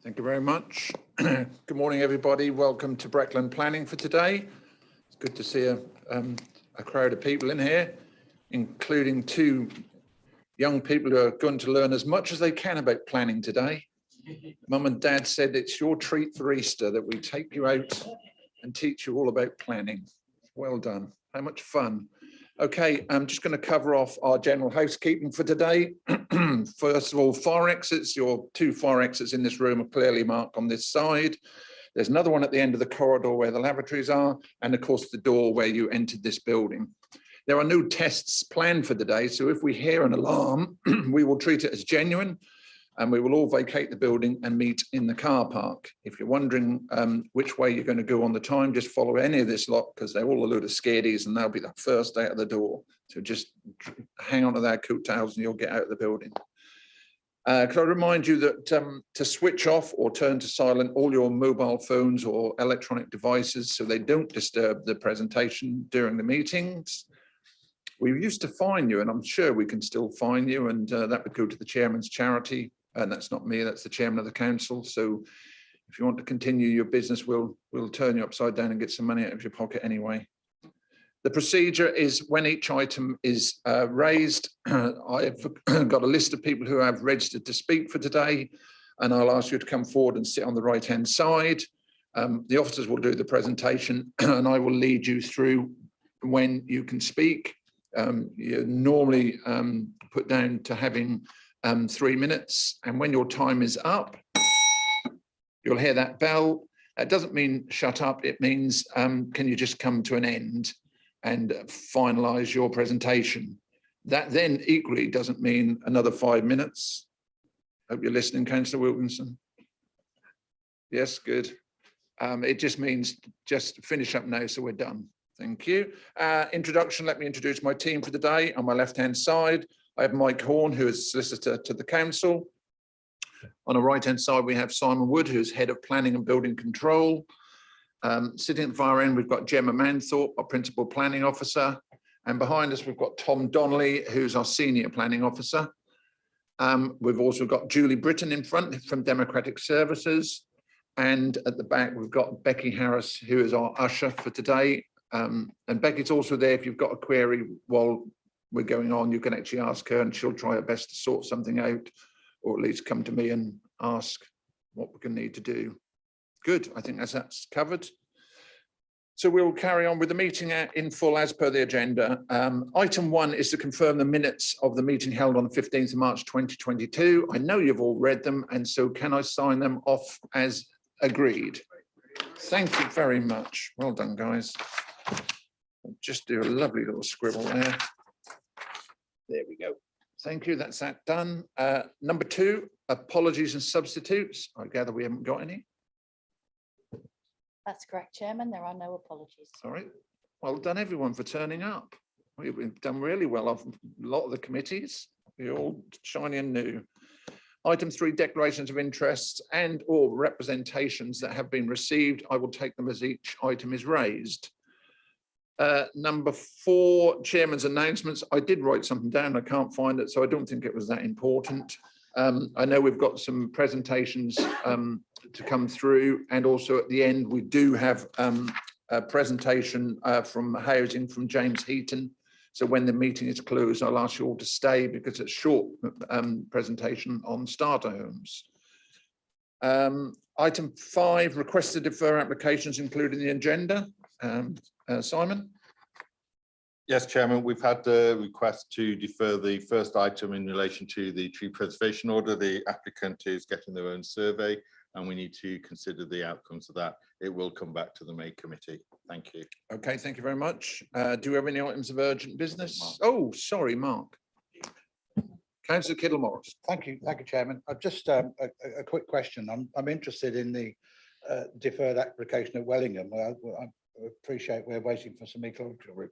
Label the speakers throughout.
Speaker 1: Thank you very much. Good morning, everybody. Welcome to Breckland Planning for today. It's good to see a crowd of people in here, including two young people who are going to learn as much as they can about planning today. Mum and Dad said it's your treat for Easter that we take you out and teach you all about planning. Well done. How much fun. Okay, I'm just going to cover off our general housekeeping for today. First of all, fire exits. Your two fire exits in this room are clearly marked on this side. There's another one at the end of the corridor where the lavatories are, and of course the door where you entered this building. There are no tests planned for today, so if we hear an alarm, we will treat it as genuine, and we will all vacate the building and meet in the car park. If you're wondering which way you're going to go on the time, just follow any of this lot, because they're all a load of scaredies and they'll be the first out of the door. So just hang on to their coattails and you'll get out of the building. Could I remind you that to switch off or turn to silent all your mobile phones or electronic devices so they don't disturb the presentation during the meetings. We used to fine you, and I'm sure we can still fine you, and that would go to the chairman's charity. And that's not me, that's the chairman of the council. So if you want to continue your business, we'll turn you upside down and get some money out of your pocket anyway. The procedure is when each item is raised, I've got a list of people who have registered to speak for today, and I'll ask you to come forward and sit on the right-hand side. The officers will do the presentation and I will lead you through when you can speak. You're normally put down to having 3 minutes, and when your time is up, you'll hear that bell. That doesn't mean shut up, it means can you just come to an end and finalize your presentation. That then equally doesn't mean another 5 minutes. Hope you're listening, Councillor Wilkinson. Yes, good. It just means just finish up now so we're done. Thank you. Introduction, let me introduce my team for the day. On my left-hand side, I have Mike Horn, who is solicitor to the council. On the right-hand side, we have Simon Wood, who's head of planning and building control. Sitting at the far end, we've got Gemma Manthorpe, our principal planning officer. And behind us, we've got Tom Donnelly, who's our senior planning officer. We've also got Julie Britton in front from Democratic Services. And at the back, we've got Becky Harris, who is our usher for today. And Becky's also there if you've got a query while we're going on, you can actually ask her and she'll try her best to sort something out, or at least come to me and ask what we're going to need to do. Good, I think that's covered. So we'll carry on with the meeting in full as per the agenda. Item 1 is to confirm the minutes of the meeting held on the 15th of March 2022. I know you've all read them, and so can I sign them off as agreed? Thank you very much. Well done, guys. I'll just do a lovely little scribble there. There we go. Thank you. That's that done. Number 2, apologies and substitutes. I gather we haven't got any.
Speaker 2: That's correct, Chairman. There are no apologies.
Speaker 1: All right. Well done, everyone, for turning up. We've done really well off a lot of the committees. You're all shiny and new. Item 3, declarations of interest and or representations that have been received. I will take them as each item is raised. Number 4, chairman's announcements. I did write something down. I can't find it, so I don't think it was that important. I know we've got some presentations to come through, and also at the end we do have a presentation from housing from James Heaton. So when the meeting is closed, I'll ask you all to stay because it's a short presentation on starter homes. Item 5, request to defer applications included in the agenda. Simon?
Speaker 3: Yes, Chairman, we've had the request to defer the first item in relation to the tree preservation order. The applicant is getting their own survey and we need to consider the outcomes of that. It will come back to the May committee. Thank you.
Speaker 1: Okay, thank you very much. Do we have any items of urgent business? Mark. Oh, sorry, Mark. Councillor Kittle-Morris.
Speaker 4: Thank you, Chairman. Just a quick question. I'm interested in the deferred application at Wellingham. I appreciate we're waiting for some ecological.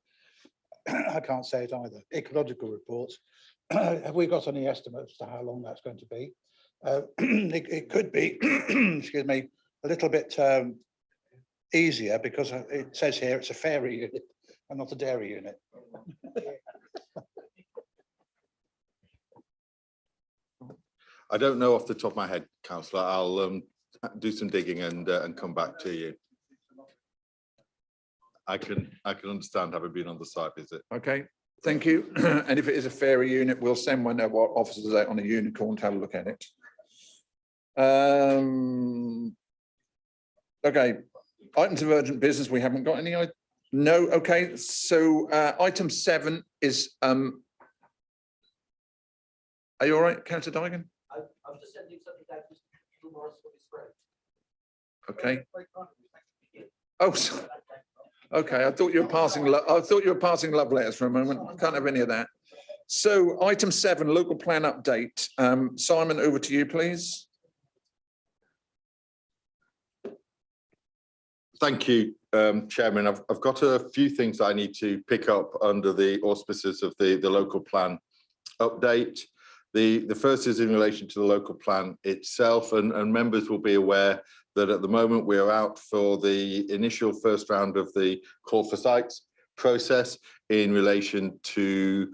Speaker 4: I can't say it either. Ecological reports. Have we got any estimates to how long that's going to be? It could be, excuse me, a little bit easier because it says here it's a fairy unit and not a dairy unit.
Speaker 3: I don't know off the top of my head, councillor. I'll do some digging and come back to you. I can understand having been on the site visit.
Speaker 1: Okay, thank you. And if it is a fairer unit, we'll send one of our officers out on a unicorn to have a look at it. Okay, items of urgent business. We haven't got any. No. Okay, so item 7 is. Are you all right, Councillor Digan?
Speaker 5: I'm just sending something down to Morris for his friend.
Speaker 1: Okay. Oh, okay. I thought you were passing. I thought you were passing love letters for a moment. Can't have any of that. So, item 7, local plan update. Simon, over to you, please.
Speaker 3: Thank you, Chairman. I've got a few things I need to pick up under the auspices of the local plan update. The first is in relation to the local plan itself, and members will be aware that at the moment we are out for the initial first round of the call for sites process in relation to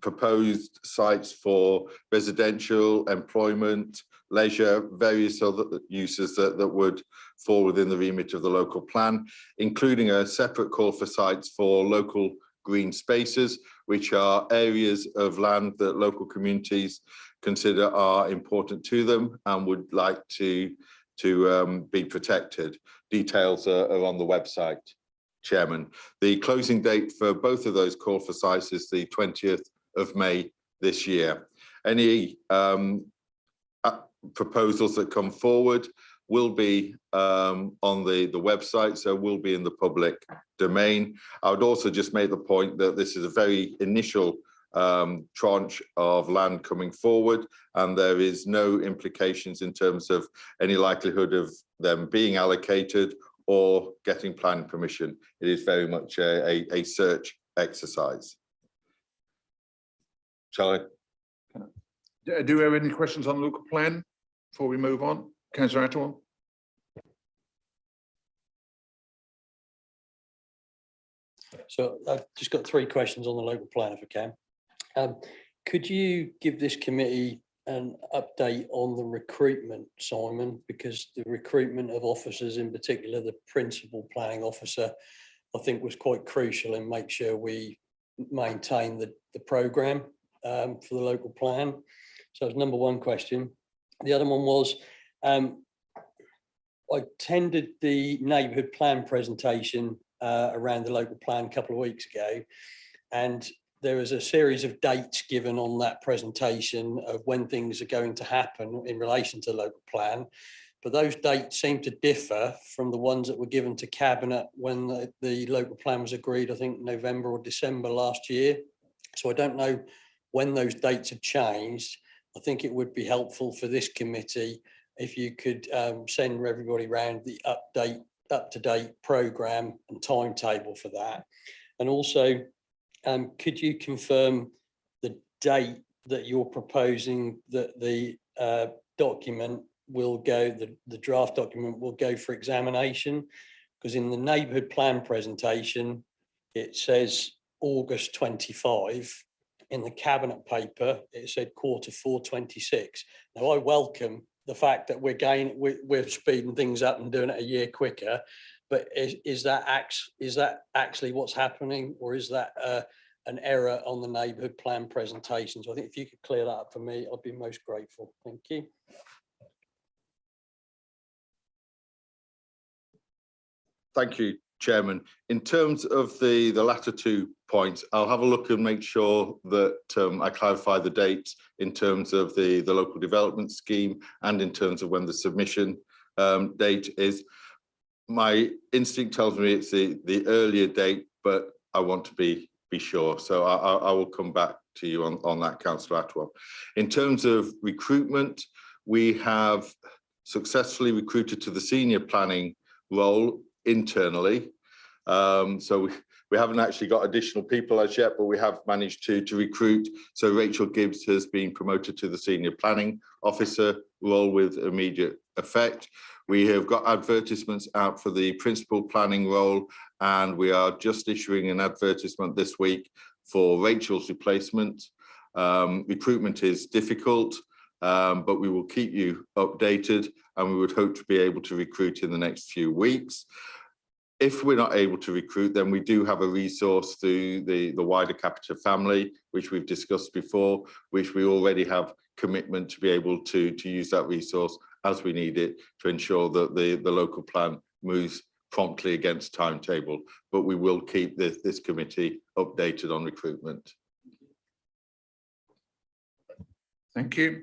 Speaker 3: proposed sites for residential, employment, leisure, various other uses that would fall within the remit of the local plan, including a separate call for sites for local green spaces, which are areas of land that local communities consider are important to them and would like to be protected. Details are on the website, Chairman. The closing date for both of those call for sites is the 20th of May this year. Any proposals that come forward will be on the website, so will be in the public domain. I would also just make the point that this is a very initial tranche of land coming forward, and there is no implications in terms of any likelihood of them being allocated or getting planning permission. It is very much a search exercise. Shall I?
Speaker 1: Do we have any questions on local plan before we move on? Councillor Attawell.
Speaker 6: So I've just got 3 questions on the local plan, if I can. Could you give this committee an update on the recruitment, Simon? Because the recruitment of officers, in particular the principal planning officer, I think was quite crucial in make sure we maintain the programme for the local plan. So that's number 1 question. The other one was, I attended the neighbourhood plan presentation around the local plan a couple of weeks ago, and there was a series of dates given on that presentation of when things are going to happen in relation to the local plan, but those dates seem to differ from the ones that were given to Cabinet when the local plan was agreed, I think November or December last year. So I don't know when those dates have changed. I think it would be helpful for this committee if you could send everybody around the up-to-date programme and timetable for that. And also, could you confirm the date that you're proposing that the document will go, the draft document will go for examination? Because in the neighbourhood plan presentation, it says August 25. In the Cabinet paper, it said Q4 26. Now, I welcome the fact that we're speeding things up and doing it a year quicker, but is that actually what's happening, or is that an error on the neighbourhood plan presentation? So I think if you could clear that up for me, I'd be most grateful. Thank you.
Speaker 3: Thank you, Chairman. In terms of the latter 2 points, I'll have a look and make sure that I clarify the dates in terms of the local development scheme and in terms of when the submission date is. My instinct tells me it's the earlier date, but I want to be sure. So I will come back to you on that, Councillor Attawell. In terms of recruitment, we have successfully recruited to the senior planning role internally. So we haven't actually got additional people as yet, but we have managed to recruit. So Rachel Gibbs has been promoted to the senior planning officer role with immediate effect. We have got advertisements out for the principal planning role, and we are just issuing an advertisement this week for Rachel's replacement. Recruitment is difficult. but we will keep you updated, and we would hope to be able to recruit in the next few weeks. If we're not able to recruit, then we do have a resource through the wider Capita family, which we've discussed before, which we already have commitment to be able to use that resource as we need it to ensure that the local plan moves promptly against timetable. But we will keep this committee updated on recruitment.
Speaker 1: Thank you.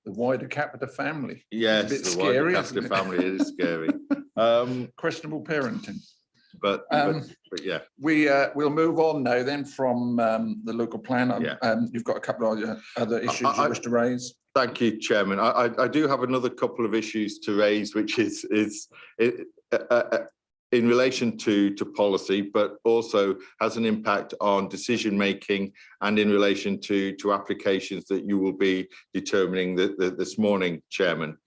Speaker 1: The wider Capita family.
Speaker 3: Yes,
Speaker 1: It's a bit
Speaker 3: the wider
Speaker 1: scary,
Speaker 3: Capita
Speaker 1: isn't it?
Speaker 3: family, it is scary.
Speaker 1: Questionable parenting.
Speaker 3: But yeah.
Speaker 1: We'll move on now then from the local plan.
Speaker 3: Yeah.
Speaker 1: You've got a couple of other issues you wish to raise.
Speaker 3: Thank you, Chairman. I do have another couple of issues to raise, which is in relation to policy, but also has an impact on decision making and in relation to applications that you will be determining this morning, Chairman.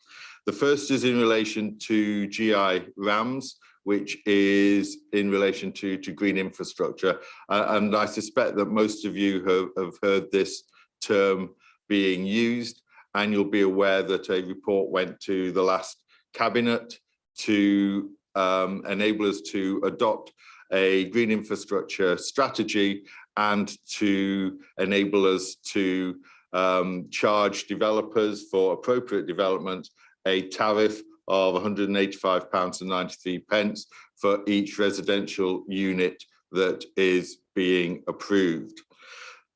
Speaker 3: The first is in relation to GI RAMs, which is in relation to green infrastructure. And I suspect that most of you have heard this term being used, and you'll be aware that a report went to the last cabinet to enable us to adopt a green infrastructure strategy and to enable us to charge developers for appropriate development a tariff of £185.93 for each residential unit that is being approved.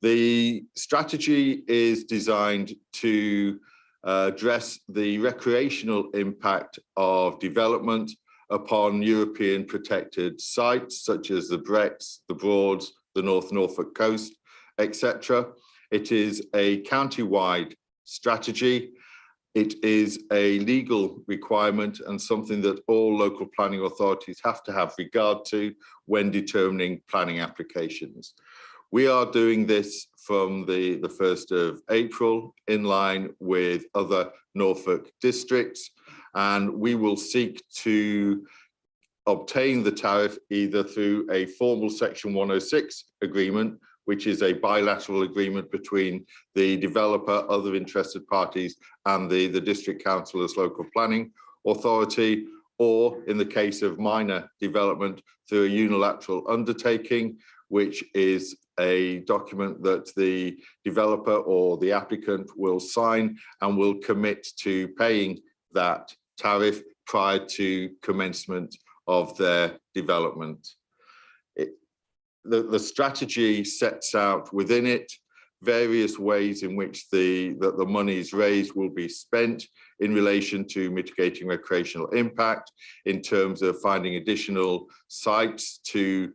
Speaker 3: The strategy is designed to address the recreational impact of development upon European protected sites such as the Brecks, the Broads, the North Norfolk coast, etc. It is a county-wide strategy. It is a legal requirement and something that all local planning authorities have to have regard to when determining planning applications. We are doing this from the 1st of April in line with other Norfolk districts, and we will seek to obtain the tariff either through a formal Section 106 agreement, which is a bilateral agreement between the developer, other interested parties, and the district council as local planning authority, or in the case of minor development, through a unilateral undertaking, which is a document that the developer or the applicant will sign and will commit to paying that tariff prior to commencement of their development. The strategy sets out within it various ways in which the monies raised will be spent in relation to mitigating recreational impact, in terms of finding additional sites to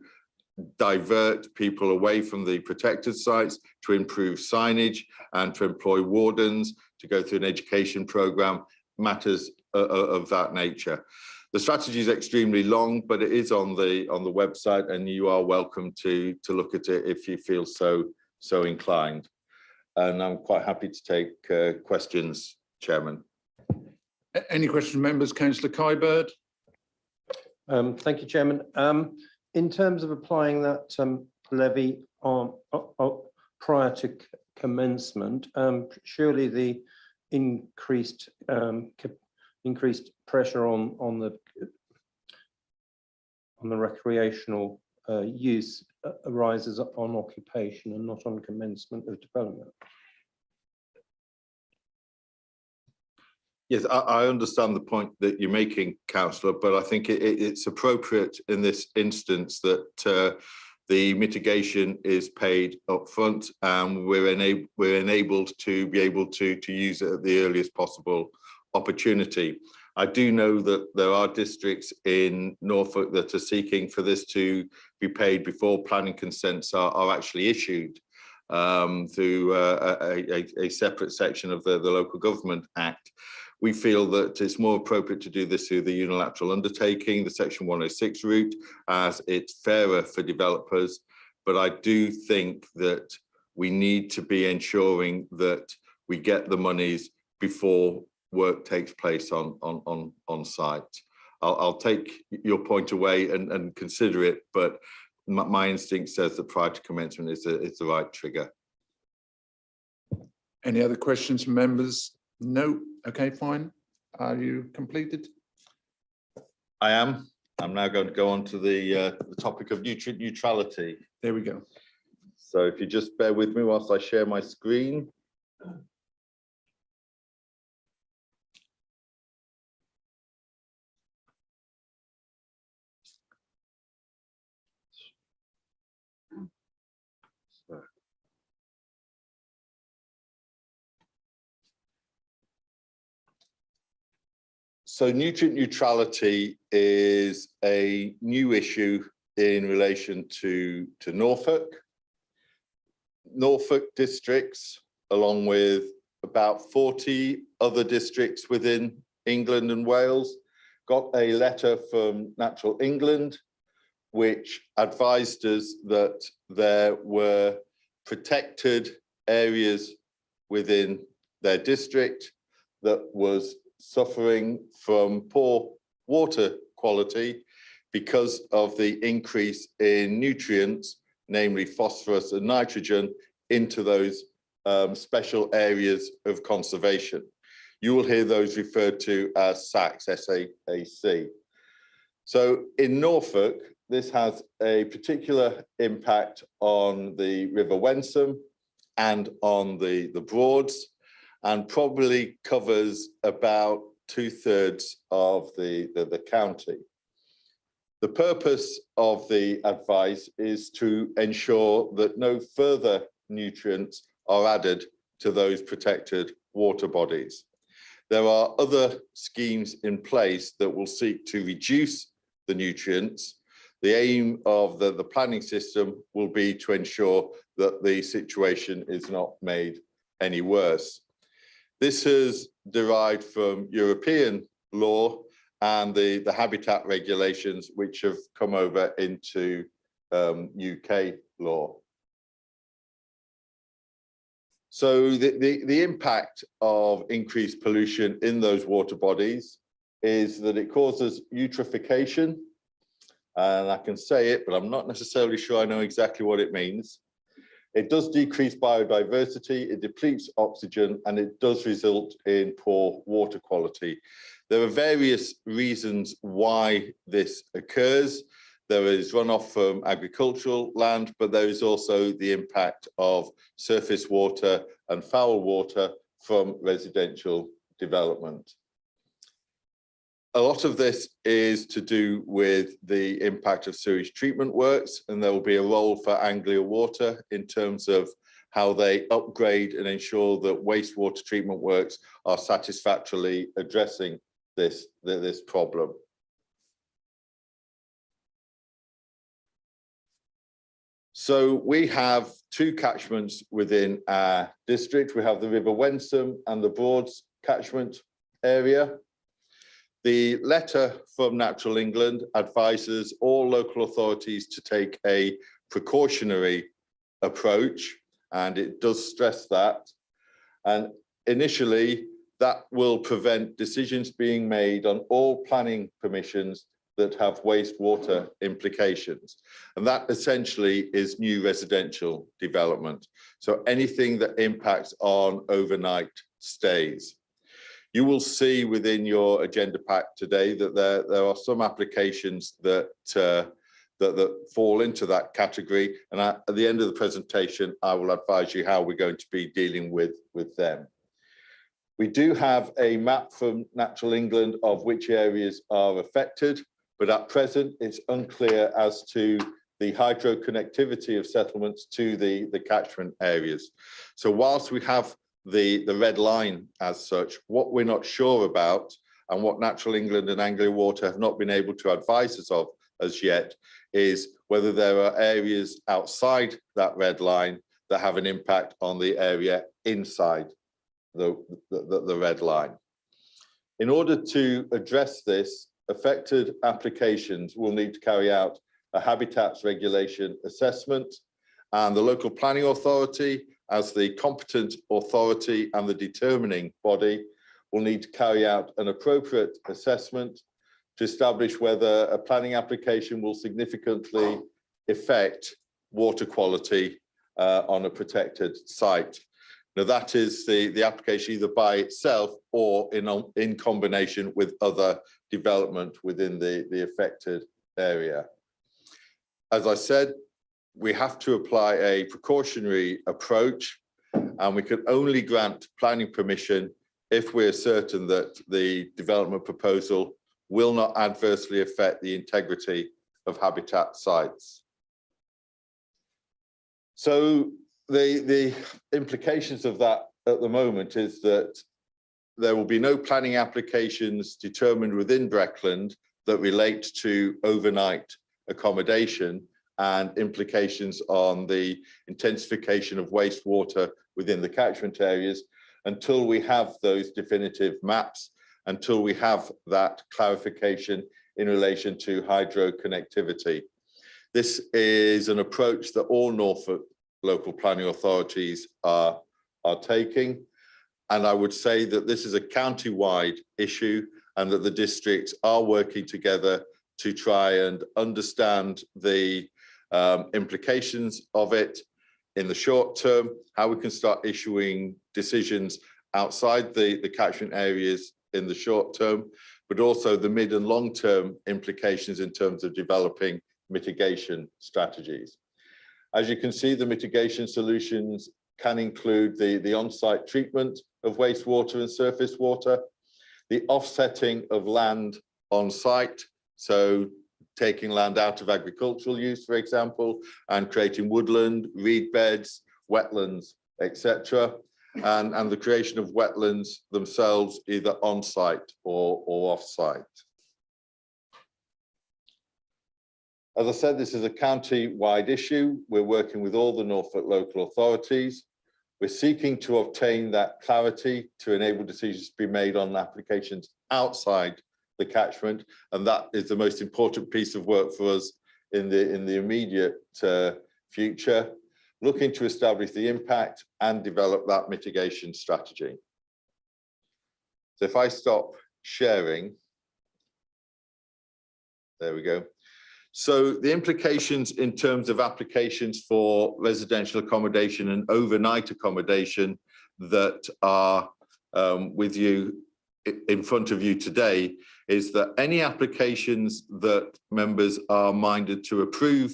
Speaker 3: divert people away from the protected sites, to improve signage and to employ wardens, to go through an education program, matters of that nature. The strategy is extremely long, but it is on the website, and you are welcome to look at it if you feel so inclined. And I'm quite happy to take questions, Chairman.
Speaker 1: Any questions from members? Councillor Kybird.
Speaker 7: Thank you, Chairman. In terms of applying that levy on prior to commencement, surely the increased pressure on the recreational use arises on occupation and not on commencement of development.
Speaker 3: Yes, I understand the point that you're making, Councillor, but I think it's appropriate in this instance that the mitigation is paid up front, and we're enabled to be able to use it at the earliest possible opportunity. I do know that there are districts in Norfolk that are seeking for this to be paid before planning consents are actually issued through a separate section of the Local Government Act. We feel that it's more appropriate to do this through the unilateral undertaking, the Section 106 route, as it's fairer for developers. But I do think that we need to be ensuring that we get the monies before work takes place on site. I'll take your point away and consider it, but my instinct says that prior to commencement is the right trigger.
Speaker 1: Any other questions from members? No. Okay, fine. Are you completed?
Speaker 3: I am. I'm now going to go on to the topic of nutrient neutrality.
Speaker 1: There we go.
Speaker 3: So if you just bear with me whilst I share my screen. So nutrient neutrality is a new issue in relation to Norfolk. Norfolk districts, along with about 40 other districts within England and Wales, got a letter from Natural England, which advised us that there were protected areas within their district that was suffering from poor water quality because of the increase in nutrients, namely phosphorus and nitrogen, into those special areas of conservation. You will hear those referred to as SACs, S-A-A-C. So in Norfolk, this has a particular impact on the River Wensum and on the Broads, and probably covers about 2/3 of the county. The purpose of the advice is to ensure that no further nutrients are added to those protected water bodies. There are other schemes in place that will seek to reduce the nutrients. The aim of the planning system will be to ensure that the situation is not made any worse. This is derived from European law and the habitat regulations, which have come over into UK law. So the impact of increased pollution in those water bodies is that it causes eutrophication. And I can say it, but I'm not necessarily sure I know exactly what it means. It does decrease biodiversity, it depletes oxygen, and it does result in poor water quality. There are various reasons why this occurs. There is runoff from agricultural land, but there is also the impact of surface water and foul water from residential development. A lot of this is to do with the impact of sewage treatment works, and there will be a role for Anglia Water in terms of how they upgrade and ensure that wastewater treatment works are satisfactorily addressing this problem. So we have two catchments within our district. We have the River Wensum and the Broads catchment area. The letter from Natural England advises all local authorities to take a precautionary approach, and it does stress that. And initially, that will prevent decisions being made on all planning permissions that have wastewater implications. And that essentially is new residential development. So anything that impacts on overnight stays. You will see within your agenda pack today that there are some applications that fall into that category. And at the end of the presentation, I will advise you how we're going to be dealing with them. We do have a map from Natural England of which areas are affected, but at present it's unclear as to the hydro-connectivity of settlements to the catchment areas. So whilst we have the red line as such, what we're not sure about, and what Natural England and Anglia Water have not been able to advise us of as yet, is whether there are areas outside that red line that have an impact on the area inside the red line. In order to address this, affected applications will need to carry out a habitats regulation assessment, and the local planning authority, as the competent authority and the determining body, will need to carry out an appropriate assessment to establish whether a planning application will significantly affect water quality on a protected site. Now that is the application either by itself or in combination with other development within the affected area. As I said, we have to apply a precautionary approach, and we can only grant planning permission if we're certain that the development proposal will not adversely affect the integrity of habitat sites. So the implications of that at the moment is that there will be no planning applications determined within Breckland that relate to overnight accommodation and implications on the intensification of wastewater within the catchment areas until we have those definitive maps, until we have that clarification in relation to hydro connectivity. This is an approach that all Norfolk local planning authorities are taking. And I would say that this is a county-wide issue and that the districts are working together to try and understand the implications of it in the short term, how we can start issuing decisions outside the catchment areas in the short term, but also the mid and long term implications in terms of developing mitigation strategies. As you can see, the mitigation solutions can include the on-site treatment of wastewater and surface water, the offsetting of land on site, so taking land out of agricultural use, for example, and creating woodland, reed beds, wetlands, etc., and the creation of wetlands themselves, either on site or off site. As I said, this is a county-wide issue. We're working with all the Norfolk local authorities. We're seeking to obtain that clarity to enable decisions to be made on applications outside the catchment, and that is the most important piece of work for us in the immediate future, looking to establish the impact and develop that mitigation strategy. So if I stop sharing, there we go. So the implications in terms of applications for residential accommodation and overnight accommodation that are with you in front of you today is that any applications that members are minded to approve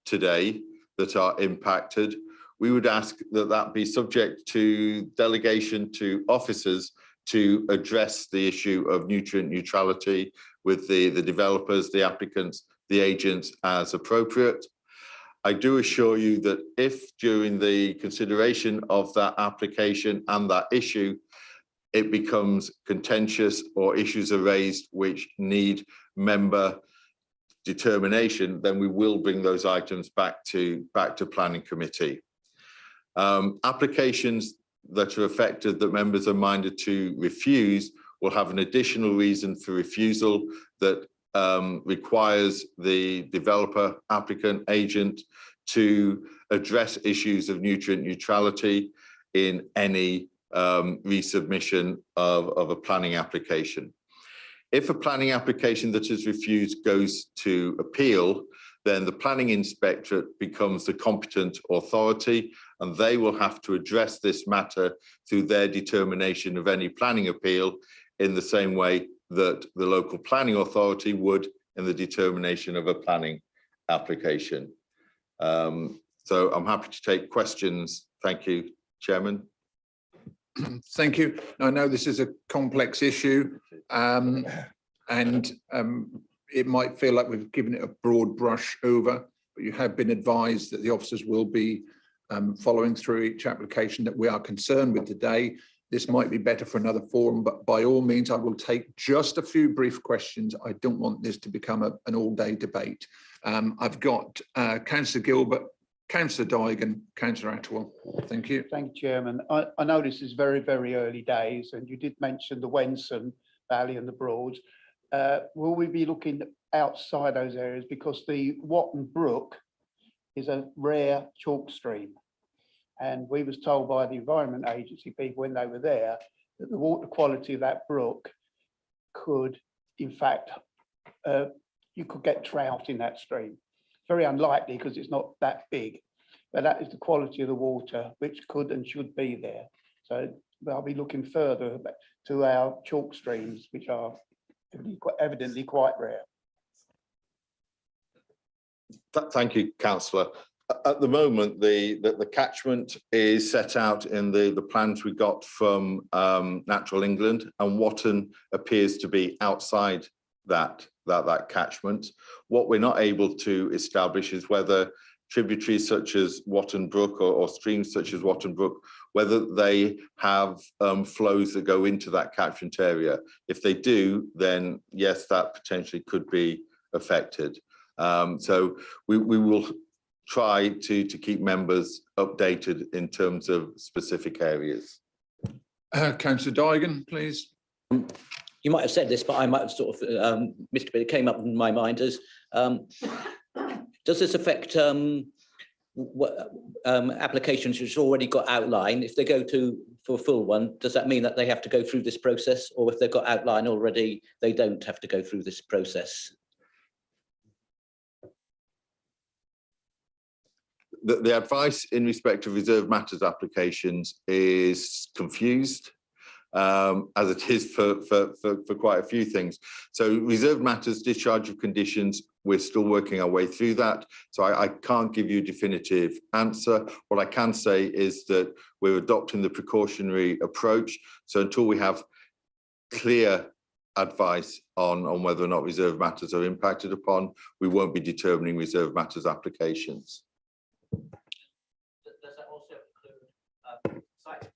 Speaker 3: today that are impacted, we would ask that that be subject to delegation to officers to address the issue of nutrient neutrality with the developers, the applicants, the agents as appropriate. I do assure you that if during the consideration of that application and that issue, it becomes contentious or issues are raised which need member determination, then we will bring those items back to planning committee. Applications that are affected that members are minded to refuse will have an additional reason for refusal that requires the developer, applicant, agent to address issues of nutrient neutrality in any resubmission of a planning application. If a planning application that is refused goes to appeal, then the planning inspectorate becomes the competent authority, and they will have to address this matter through their determination of any planning appeal in the same way that the local planning authority would in the determination of a planning application. So I'm happy to take questions. Thank you, Chairman.
Speaker 1: Thank you. I know this is a complex issue, and it might feel like we've given it a broad brush over, but you have been advised that the officers will be following through each application that we are concerned with today. This might be better for another forum, but by all means, I will take just a few brief questions. I don't want this to become an all-day debate. I've got Councillor Gilbert, Councillor Doig, Councillor Attwell. Thank you.
Speaker 8: Thank you, Chairman. I know this is very, very early days, and you did mention the Wensum Valley and the Broads. Will we be looking outside those areas? Because the Watton Brook is a rare chalk stream. And we was told by the Environment Agency people when they were there that the water quality of that brook could, in fact, you could get trout in that stream. Very unlikely because it's not that big, but that is the quality of the water which could and should be there. So they'll be looking further to our chalk streams, which are evidently quite rare.
Speaker 3: Thank you, councillor. At the moment, the catchment is set out in the plans we got from Natural England, and Watton appears to be outside that catchment. What we're not able to establish is whether tributaries such as Watton Brook or streams such as Watton Brook, whether they have flows that go into that catchment area. If they do, then yes, that potentially could be affected. So we will try to keep members updated in terms of specific areas.
Speaker 1: Councillor Digan, please.
Speaker 9: You might have said this, but I might have sort of missed it, but it came up in my mind as, does this affect applications which already got outline? If they go for a full one, does that mean that they have to go through this process? Or if they've got outline already, they don't have to go through this process?
Speaker 3: The advice in respect of reserved matters applications is confused, as it is for quite a few things. So reserved matters, discharge of conditions, we're still working our way through that. So I can't give you a definitive answer. What I can say is that we're adopting the precautionary approach. So until we have clear advice on whether or not reserved matters are impacted upon, we won't be determining reserved matters applications.
Speaker 5: Does that also include site?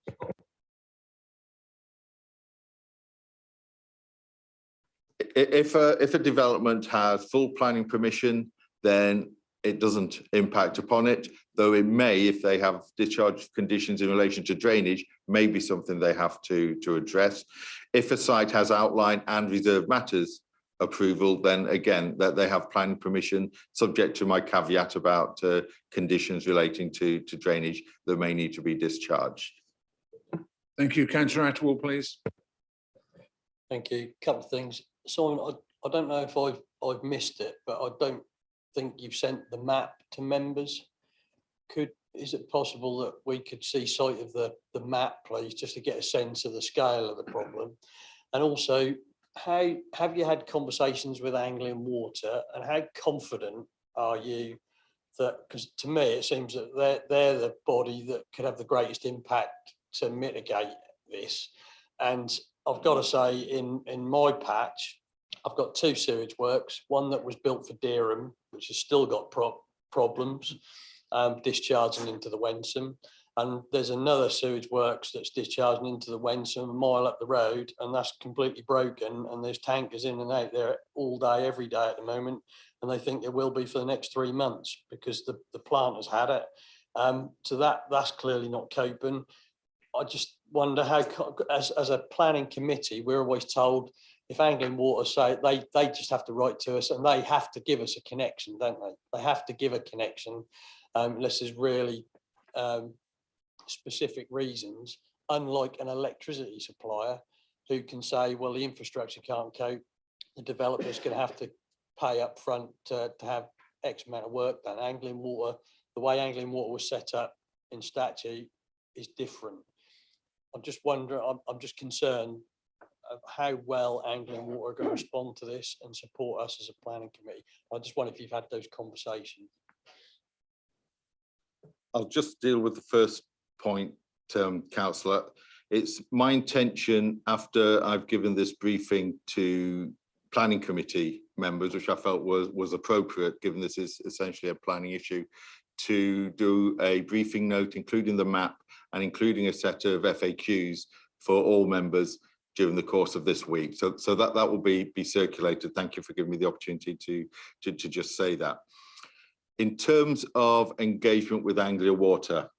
Speaker 3: If a development has full planning permission, then it doesn't impact upon it, though it may, if they have discharge conditions in relation to drainage, may be something they have to address. If a site has outline and reserved matters approval, then again, that they have planning permission, subject to my caveat about conditions relating to drainage that may need to be discharged.
Speaker 1: Thank you. Councillor Attwell, please.
Speaker 6: Thank you. Couple of things. Simon, I don't know if I've missed it, but I don't think you've sent the map to members. Is it possible that we could see sight of the map, please, just to get a sense of the scale of the problem? And also, how have you had conversations with Anglian Water, and how confident are you that, because to me it seems that they're the body that could have the greatest impact to mitigate this? And I've got to say, in my patch, I've got two sewage works, one that was built for Dereham, which has still got problems discharging into the Wensum, and there's another sewage works that's discharging into the Wensum a mile up the road, and that's completely broken, and there's tankers in and out there all day, every day at the moment, and they think there will be for the next 3 months because the plant has had it. So that's clearly not coping. I just wonder how, as a planning committee, we're always told if Anglian Water say they just have to write to us and they have to give us a connection, don't they? They have to give a connection unless there's really specific reasons, unlike an electricity supplier who can say, well, the infrastructure can't cope, the developer's going to have to pay up front to have X amount of work done. Anglian Water, the way Anglian Water was set up in statute is different. I'm just wondering, I'm just concerned of how well Anglian Water are going to respond to this and support us as a planning committee. I just wonder if you've had those conversations.
Speaker 3: I'll just deal with the first point, councillor. It's my intention, after I've given this briefing to planning committee members, which I felt was appropriate, given this is essentially a planning issue, to do a briefing note, including the map and including a set of FAQs for all members during the course of this week. So that will be circulated. Thank you for giving me the opportunity to just say that. In terms of engagement with Anglia Water,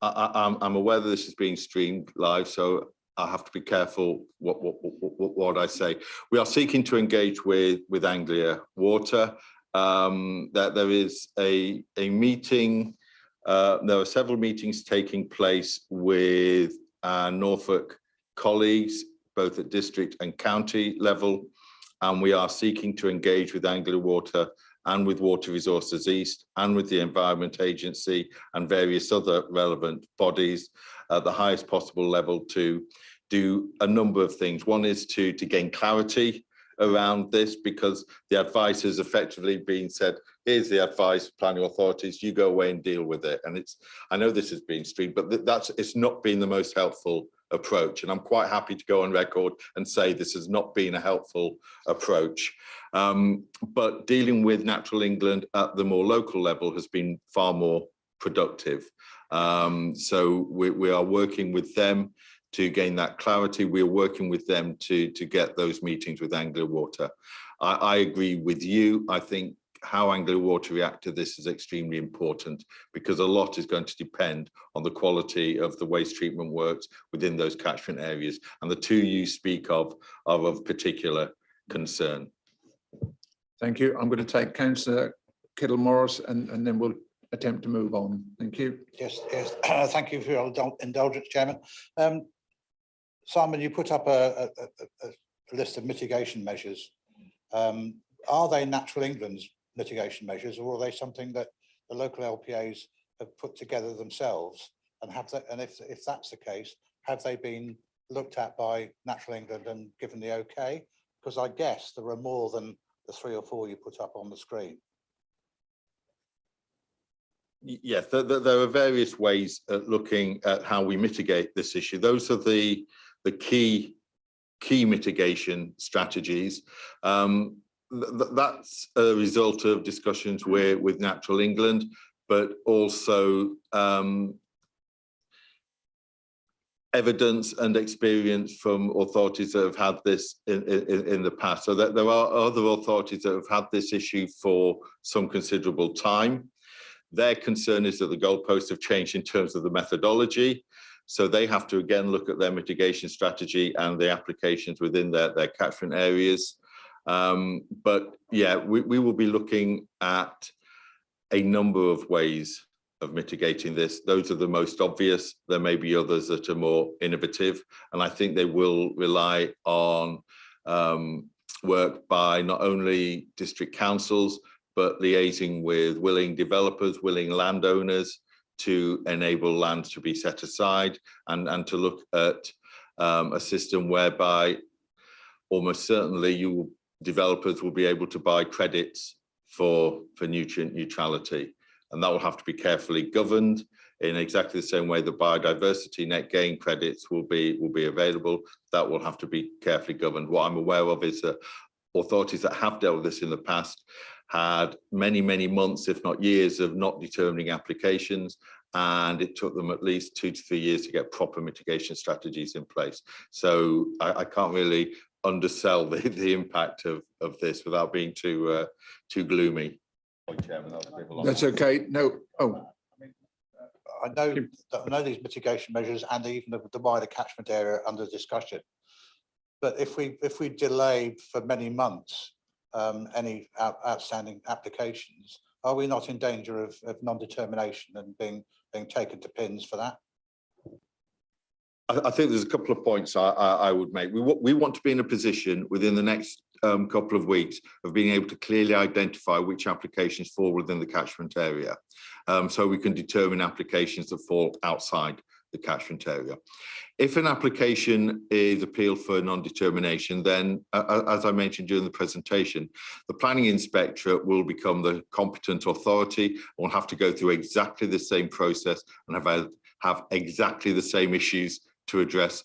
Speaker 3: I'm aware that this is being streamed live, so I have to be careful what I say. We are seeking to engage with Anglia Water. That there is a meeting. There are several meetings taking place with our Norfolk colleagues, both at district and county level, and we are seeking to engage with Anglia Water and with Water Resources East and with the Environment Agency and various other relevant bodies at the highest possible level to do a number of things. One is to gain clarity around this, because the advice has effectively been said, here's the advice, planning authorities, you go away and deal with it. And it's, I know this has been streamed, but it's not been the most helpful approach. And I'm quite happy to go on record and say this has not been a helpful approach. But dealing with Natural England at the more local level has been far more productive. So we are working with them to gain that clarity. We're working with them to get those meetings with Anglia Water. I agree with you. I think how Anglia Water react to this is extremely important, because a lot is going to depend on the quality of the waste treatment works within those catchment areas. And the two you speak of are of particular concern.
Speaker 1: Thank you. I'm going to take Councillor Kittle-Morris and then we'll attempt to move on. Thank you.
Speaker 4: Yes, yes. Thank you for your indulgence, Chairman. Simon, you put up a list of mitigation measures. Are they Natural England's mitigation measures, or are they something that the local LPAs have put together themselves? And have they, and if that's the case, have they been looked at by Natural England and given the okay? Because I guess there are more than the 3 or 4 you put up on the screen.
Speaker 3: Yes, there are various ways at looking at how we mitigate this issue. Those are the key mitigation strategies. That's a result of discussions with Natural England, but also evidence and experience from authorities that have had this in the past. So that there are other authorities that have had this issue for some considerable time. Their concern is that the goalposts have changed in terms of the methodology. So they have to again look at their mitigation strategy and the applications within their catchment areas. But yeah, we will be looking at a number of ways of mitigating this. Those are the most obvious. There may be others that are more innovative, and I think they will rely on work by not only district councils, but liaising with willing developers, willing landowners to enable land to be set aside, and to look at a system whereby almost certainly developers will be able to buy credits for nutrient neutrality. And that will have to be carefully governed in exactly the same way the biodiversity net gain credits will be available. That will have to be carefully governed. What I'm aware of is that authorities that have dealt with this in the past had many months, if not years, of not determining applications, and it took them at least 2 to 3 years to get proper mitigation strategies in place. So I can't really undersell the impact of this without being too gloomy.
Speaker 1: That's okay. No. Oh,
Speaker 4: I know these mitigation measures and even the wider catchment area under discussion. But if we delay for many months any outstanding applications, are we not in danger of non-determination and being taken to pins for that?
Speaker 3: I think there's a couple of points I would make. We want to be in a position within the next couple of weeks of being able to clearly identify which applications fall within the catchment area, so we can determine applications that fall outside the catchment area. If an application is appealed for non-determination, then as I mentioned during the presentation, the planning inspectorate will become the competent authority and will have to go through exactly the same process and have exactly the same issues to address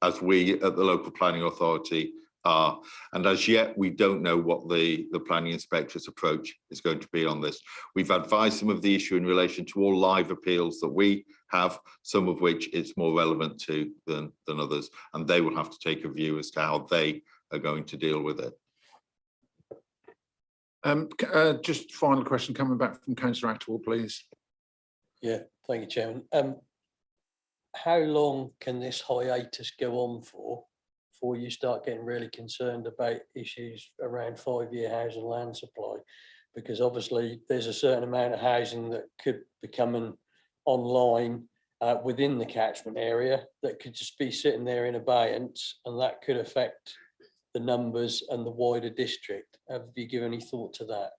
Speaker 3: as we at the local planning authority are. And as yet, we don't know what the planning inspector's approach is going to be on this. We've advised them of the issue in relation to all live appeals that we have, some of which it's more relevant to than others, and they will have to take a view as to how they are going to deal with it.
Speaker 1: just final question coming back from Councillor Attwell, please.
Speaker 6: Yeah, thank you, Chairman. How long can this hiatus go on for before you start getting really concerned about issues around 5-year housing land supply? Because obviously there's a certain amount of housing that could be coming online within the catchment area that could just be sitting there in abeyance, and that could affect the numbers and the wider district. Have you given any thought to that?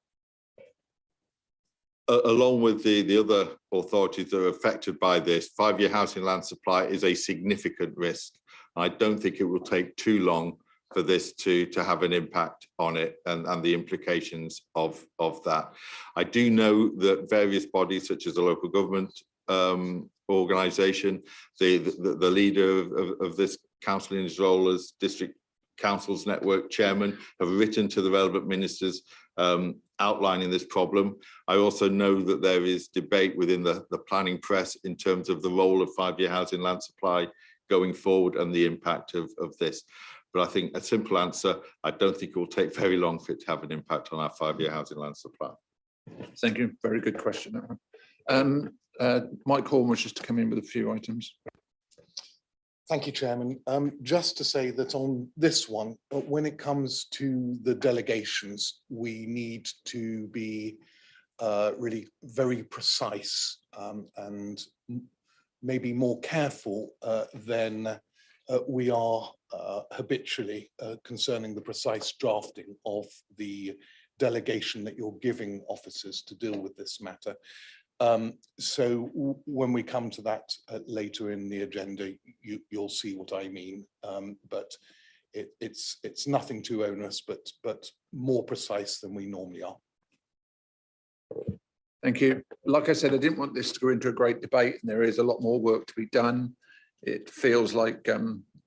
Speaker 3: along with the other authorities that are affected by this, 5-year housing land supply is a significant risk. I don't think it will take too long for this to have an impact on it and the implications of that. I do know that various bodies such as the local government organisation, the leader of this council in his role as District Councils Network Chairman, have written to the relevant ministers outlining this problem. I also know that there is debate within the planning press in terms of the role of 5-year housing land supply going forward and the impact of this. But I think a simple answer, I don't think it will take very long for it to have an impact on our 5-year housing land supply.
Speaker 1: Thank you. Very good question. Mike Horn wishes to come in with a few items.
Speaker 10: Thank you, Chairman. Just to say that on this one, when it comes to the delegations, we need to be really very precise and maybe more careful than we are habitually concerning the precise drafting of the delegation that you're giving officers to deal with this matter. So when we come to that later in the agenda, you'll see what I mean. But it's nothing too onerous, but more precise than we normally are.
Speaker 1: Thank you. Like I said, I didn't want this to go into a great debate, and there is a lot more work to be done. It feels like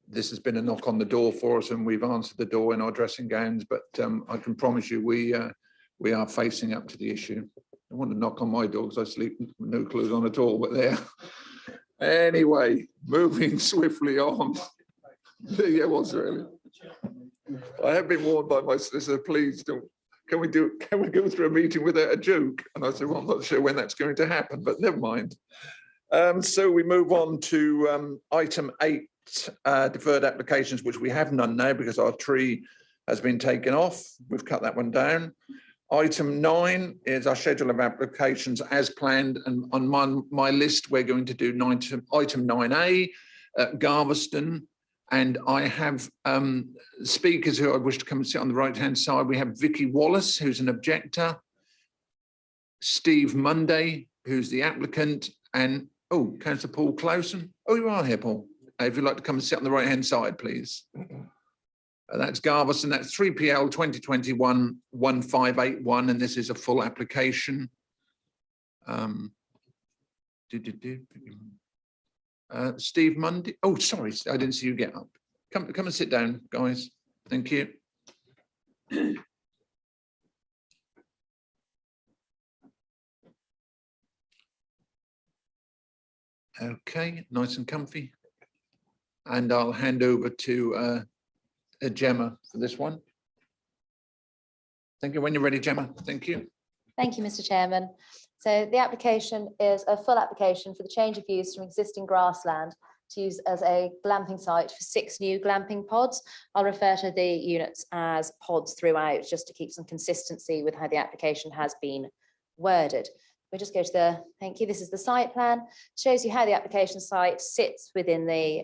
Speaker 1: this has been a knock on the door for us, and we've answered the door in our dressing gowns. But I can promise you, we are facing up to the issue. I want to knock on my door because I sleep with no clothes on at all, but there. Anyway, moving swiftly on. Yeah, was really. I have been warned by my solicitor, please don't. Can we go through a meeting without a joke? And I said, well, I'm not sure when that's going to happen, but never mind. So we move on to item 8, deferred applications, which we have none now because our tree has been taken off. We've cut that one down. Item 9 is our schedule of applications as planned, and on my list we're going to do item 9A, Galveston, and I have speakers who I wish to come and sit on the right-hand side. We have Vicky Wallace, who's an objector, Steve Monday, who's the applicant, and Councillor Paul Clowson. Oh, you are here, Paul. If you'd like to come and sit on the right-hand side, please. That's Galveston, that's 3PL 2021-1581, and this is a full application. Steve Mundy, oh, sorry, I didn't see you get up. Come and sit down, guys. Thank you. Okay, nice and comfy. And I'll hand over to Gemma for this one. Thank you. When you're ready, Gemma. Thank you.
Speaker 2: Thank you, Mr. Chairman. So the application is a full application for the change of use from existing grassland to use as a glamping site for 6 new glamping pods. I'll refer to the units as pods throughout just to keep some consistency with how the application has been worded. We just go to the, thank you, this is the site plan. It shows you how the application site sits within the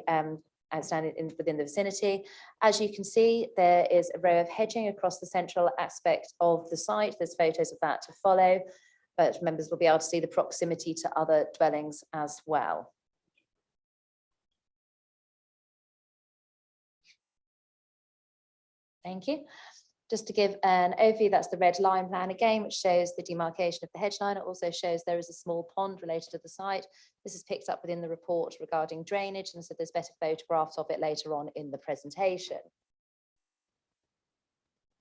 Speaker 2: within the vicinity. As you can see, there is a row of hedging across the central aspect of the site. There's photos of that to follow, but members will be able to see the proximity to other dwellings as well. Thank you. Just to give an overview, that's the red line plan again, which shows the demarcation of the hedge line. It also shows there is a small pond related to the site. This is picked up within the report regarding drainage, and so there's better photographs of it later on in the presentation.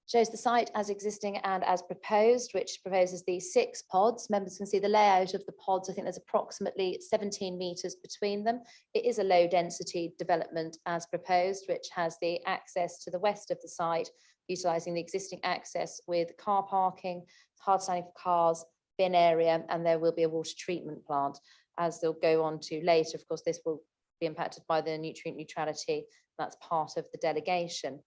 Speaker 2: Shows the site as existing and as proposed, which proposes these 6 pods. Members can see the layout of the pods. I think there's approximately 17 metres between them. It is a low density development as proposed, which has the access to the west of the site, utilising the existing access with car parking, hard standing for cars, bin area, and there will be a water treatment plant. As they'll go on to later, of course, this will be impacted by the nutrient neutrality. That's part of the delegation.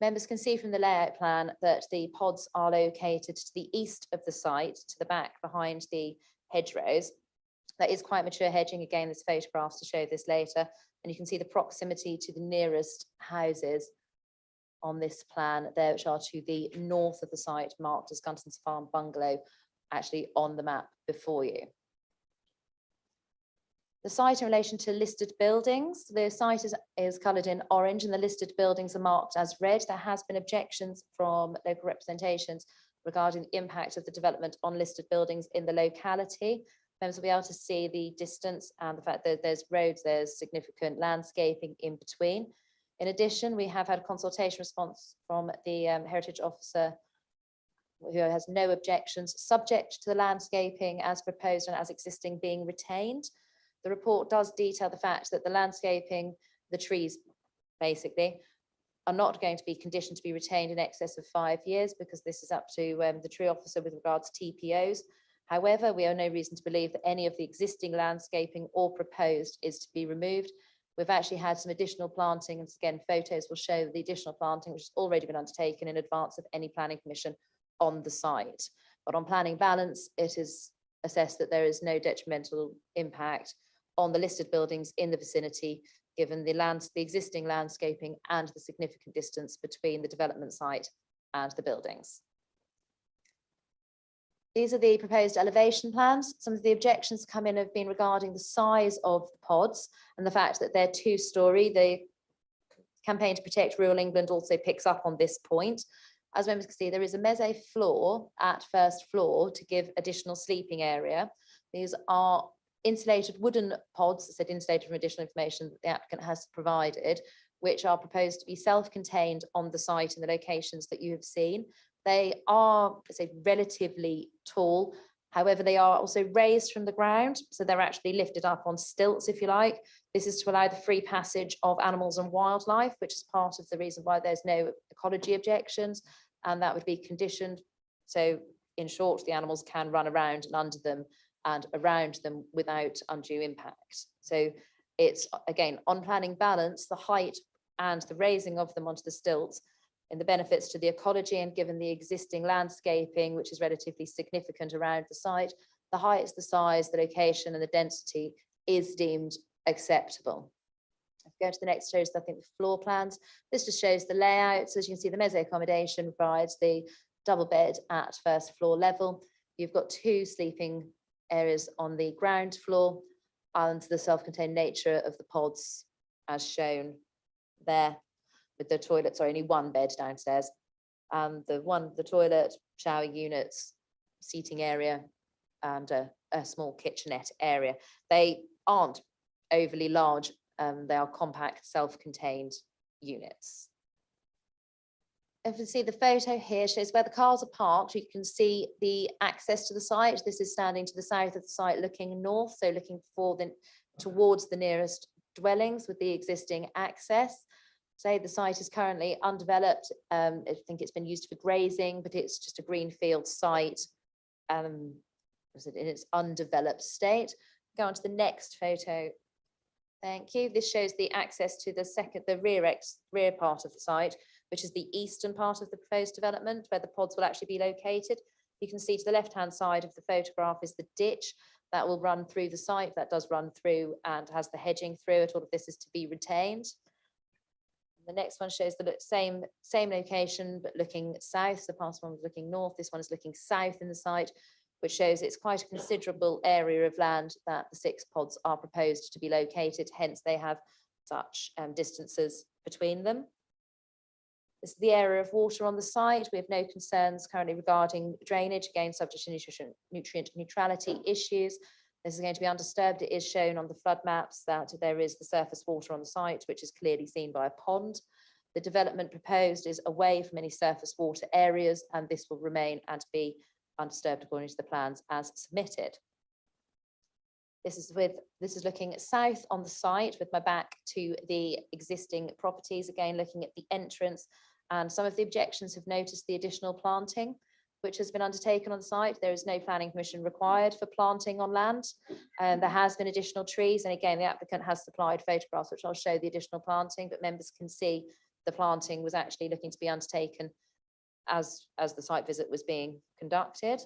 Speaker 2: Members can see from the layout plan that the pods are located to the east of the site, to the back behind the hedgerows. That is quite mature hedging. Again, there's photographs to show this later. And you can see the proximity to the nearest houses on this plan there, which are to the north of the site, marked as Gunson's Farm Bungalow, actually on the map before you. The site in relation to listed buildings, the site is coloured in orange and the listed buildings are marked as red. There has been objections from local representations regarding the impact of the development on listed buildings in the locality. Members will be able to see the distance and the fact that there's roads, there's significant landscaping in between. In addition, we have had a consultation response from the Heritage Officer who has no objections, subject to the landscaping as proposed and as existing being retained. The report does detail the fact that the landscaping, the trees basically, are not going to be conditioned to be retained in excess of 5 years because this is up to the tree officer with regards to TPOs. However, we have no reason to believe that any of the existing landscaping or proposed is to be removed. We've actually had some additional planting, and again, photos will show the additional planting which has already been undertaken in advance of any planning permission on the site. But on planning balance, it is assessed that there is no detrimental impact on the listed buildings in the vicinity, given the existing landscaping and the significant distance between the development site and the buildings. These are the proposed elevation plans. Some of the objections come in have been regarding the size of the pods and the fact that they're 2-storey. The Campaign to Protect Rural England also picks up on this point. As members can see, there is a mezzé floor at first floor to give additional sleeping area. These are insulated wooden pods, I said insulated from additional information that the applicant has provided, which are proposed to be self-contained on the site in the locations that you have seen. They are, let's say, relatively tall. However, they are also raised from the ground, so they're actually lifted up on stilts, if you like. This is to allow the free passage of animals and wildlife, which is part of the reason why there's no ecology objections, and that would be conditioned. So in short, the animals can run around and under them and around them without undue impact. So it's, again, on planning balance, the height and the raising of them onto the stilts and the benefits to the ecology, and given the existing landscaping, which is relatively significant around the site, the height, the size, the location and the density is deemed acceptable. If we go to the next, shows, I think, the floor plans. This just shows the layout. So as you can see, the mezzé accommodation provides the double bed at first floor level. You've got 2 sleeping areas on the ground floor, and the self-contained nature of the pods as shown there, with the toilets, or only 1 bed downstairs, and the toilet, shower units, seating area, and a small kitchenette area. They aren't overly large, they are compact, self-contained units. If you see the photo here, shows where the cars are parked. You can see the access to the site. This is standing to the south of the site, looking north, so looking towards the nearest dwellings with the existing access. Say the site is currently undeveloped. I think it's been used for grazing, but it's just a greenfield site in its undeveloped state. Go on to the next photo. Thank you. This shows the access to the rear part of the site, which is the eastern part of the proposed development, where the pods will actually be located. You can see to the left-hand side of the photograph is the ditch that will run through the site. That does run through and has the hedging through it. All of this is to be retained. The next one shows the same location, but looking south. The past one was looking north. This one is looking south in the site, which shows it's quite a considerable area of land that the 6 pods are proposed to be located. Hence, they have such distances between them. This is the area of water on the site. We have no concerns currently regarding drainage, again, subject to nutrient neutrality issues. This is going to be undisturbed. It is shown on the flood maps that there is the surface water on the site, which is clearly seen by a pond. The development proposed is away from any surface water areas, and this will remain and be undisturbed according to the plans as submitted. This is looking south on the site with my back to the existing properties, again looking at the entrance, and some of the objections have noticed the additional planting which has been undertaken on the site. There is no planning permission required for planting on land, and there has been additional trees, and again the applicant has supplied photographs which I'll show the additional planting, but members can see the planting was actually looking to be undertaken as the site visit was being conducted.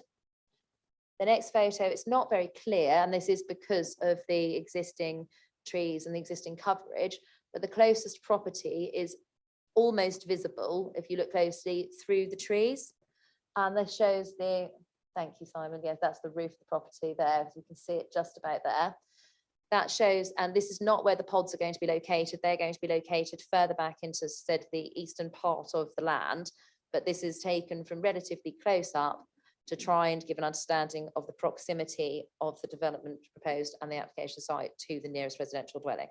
Speaker 2: The next photo, it's not very clear, and this is because of the existing trees and the existing coverage, but the closest property is almost visible if you look closely through the trees. And this shows the Thank you, Simon. Yes, that's the roof of the property there. You can see it just about there. That shows, and this is not where the pods are going to be located. They're going to be located further back into, said, the eastern part of the land. But this is taken from relatively close up to try and give an understanding of the proximity of the development proposed and the application site to the nearest residential dwelling.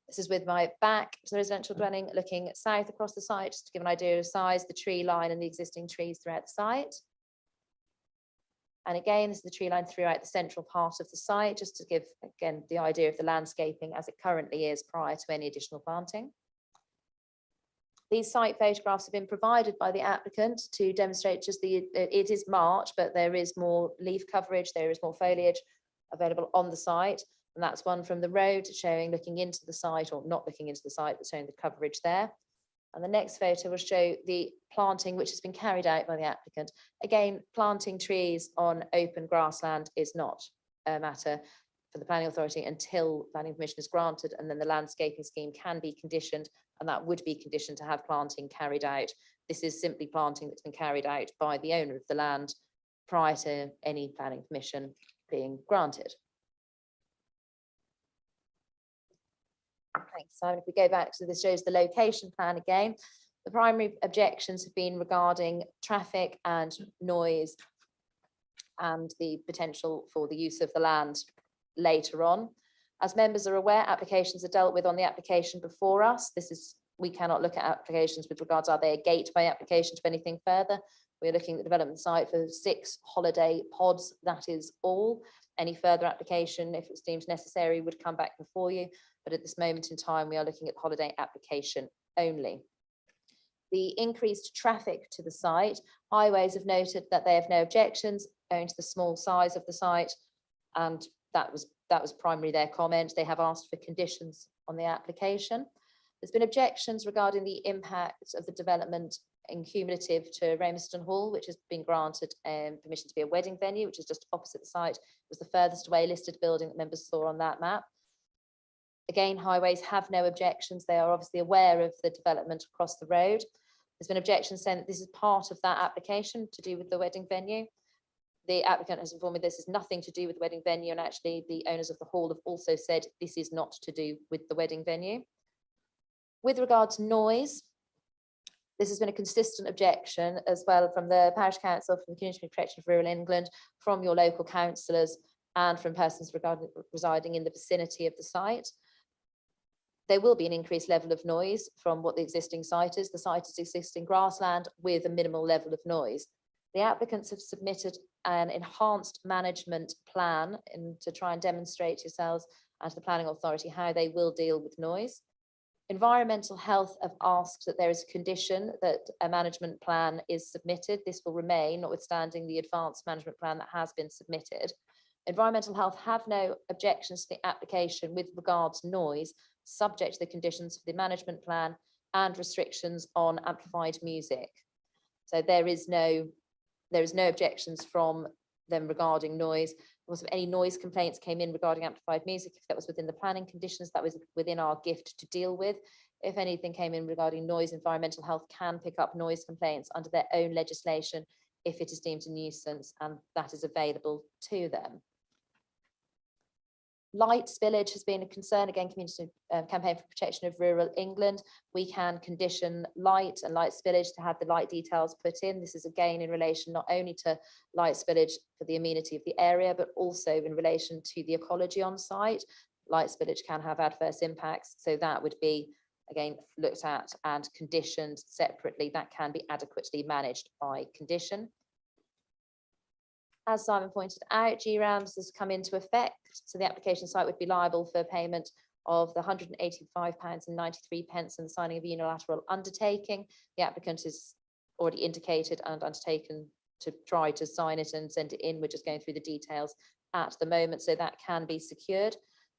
Speaker 2: This is with my back to the residential dwelling, looking south across the site, just to give an idea of size, the tree line and the existing trees throughout the site. And again, this is the tree line throughout the central part of the site, just to give, again, the idea of the landscaping as it currently is prior to any additional planting. These site photographs have been provided by the applicant to demonstrate just it is March, but there is more leaf coverage, there is more foliage available on the site. And that's one from the road showing looking into the site, or not looking into the site, but showing the coverage there. And the next photo will show the planting which has been carried out by the applicant. Again, planting trees on open grassland is not a matter for the planning authority until planning permission is granted, and then the landscaping scheme can be conditioned, and that would be conditioned to have planting carried out. This is simply planting that's been carried out by the owner of the land prior to any planning permission being granted. Thanks, Simon. If we go back to this, shows the location plan again. The primary objections have been regarding traffic and noise and the potential for the use of the land later on. As members are aware, applications are dealt with on the application before us. We cannot look at applications with regards, are they a gateway application to anything further? We're looking at the development site for 6 holiday pods, that is all. Any further application, if it's deemed necessary, would come back before you. But at this moment in time, we are looking at the holiday application only. The increased traffic to the site, highways have noted that they have no objections owing to the small size of the site, and that was primarily their comment. They have asked for conditions on the application. There's been objections regarding the impact of the development in cumulative to Ramsden Hall, which has been granted permission to be a wedding venue, which is just opposite the site. It was the furthest away listed building that members saw on that map. Again, highways have no objections. They are obviously aware of the development across the road. There's been objections saying that this is part of that application to do with the wedding venue. The applicant has informed me this is nothing to do with the wedding venue, and actually the owners of the hall have also said this is not to do with the wedding venue. With regard to noise, this has been a consistent objection as well from the Parish Council, from the Community Protection of Rural England, from your local councillors, and from persons residing in the vicinity of the site. There will be an increased level of noise from what the existing site is. The site is existing grassland with a minimal level of noise. The applicants have submitted an enhanced management plan to try and demonstrate yourselves and to the planning authority how they will deal with noise. Environmental Health have asked that there is a condition that a management plan is submitted. This will remain, notwithstanding the advanced management plan that has been submitted. Environmental Health have no objections to the application with regards to noise, subject to the conditions of the management plan and restrictions on amplified music. So there is no objections from them regarding noise. Was any noise complaints came in regarding amplified music, if that was within the planning conditions, that was within our gift to deal with. If anything came in regarding noise, Environmental Health can pick up noise complaints under their own legislation if it is deemed a nuisance, and that is available to them. Light spillage has been a concern, again, Community Campaign for Protection of Rural England. We can condition light and light spillage to have the light details put in. This is again in relation not only to light spillage for the amenity of the area, but also in relation to the ecology on site. Light spillage can have adverse impacts, so that would be again looked at and conditioned separately. That can be adequately managed by condition. As Simon pointed out, GRAMS has come into effect, so the application site would be liable for payment of the £185.93 and the signing of a unilateral undertaking. The applicant has already indicated and undertaken to try to sign it and send it in. We're just going through the details at the moment, so that can be secured.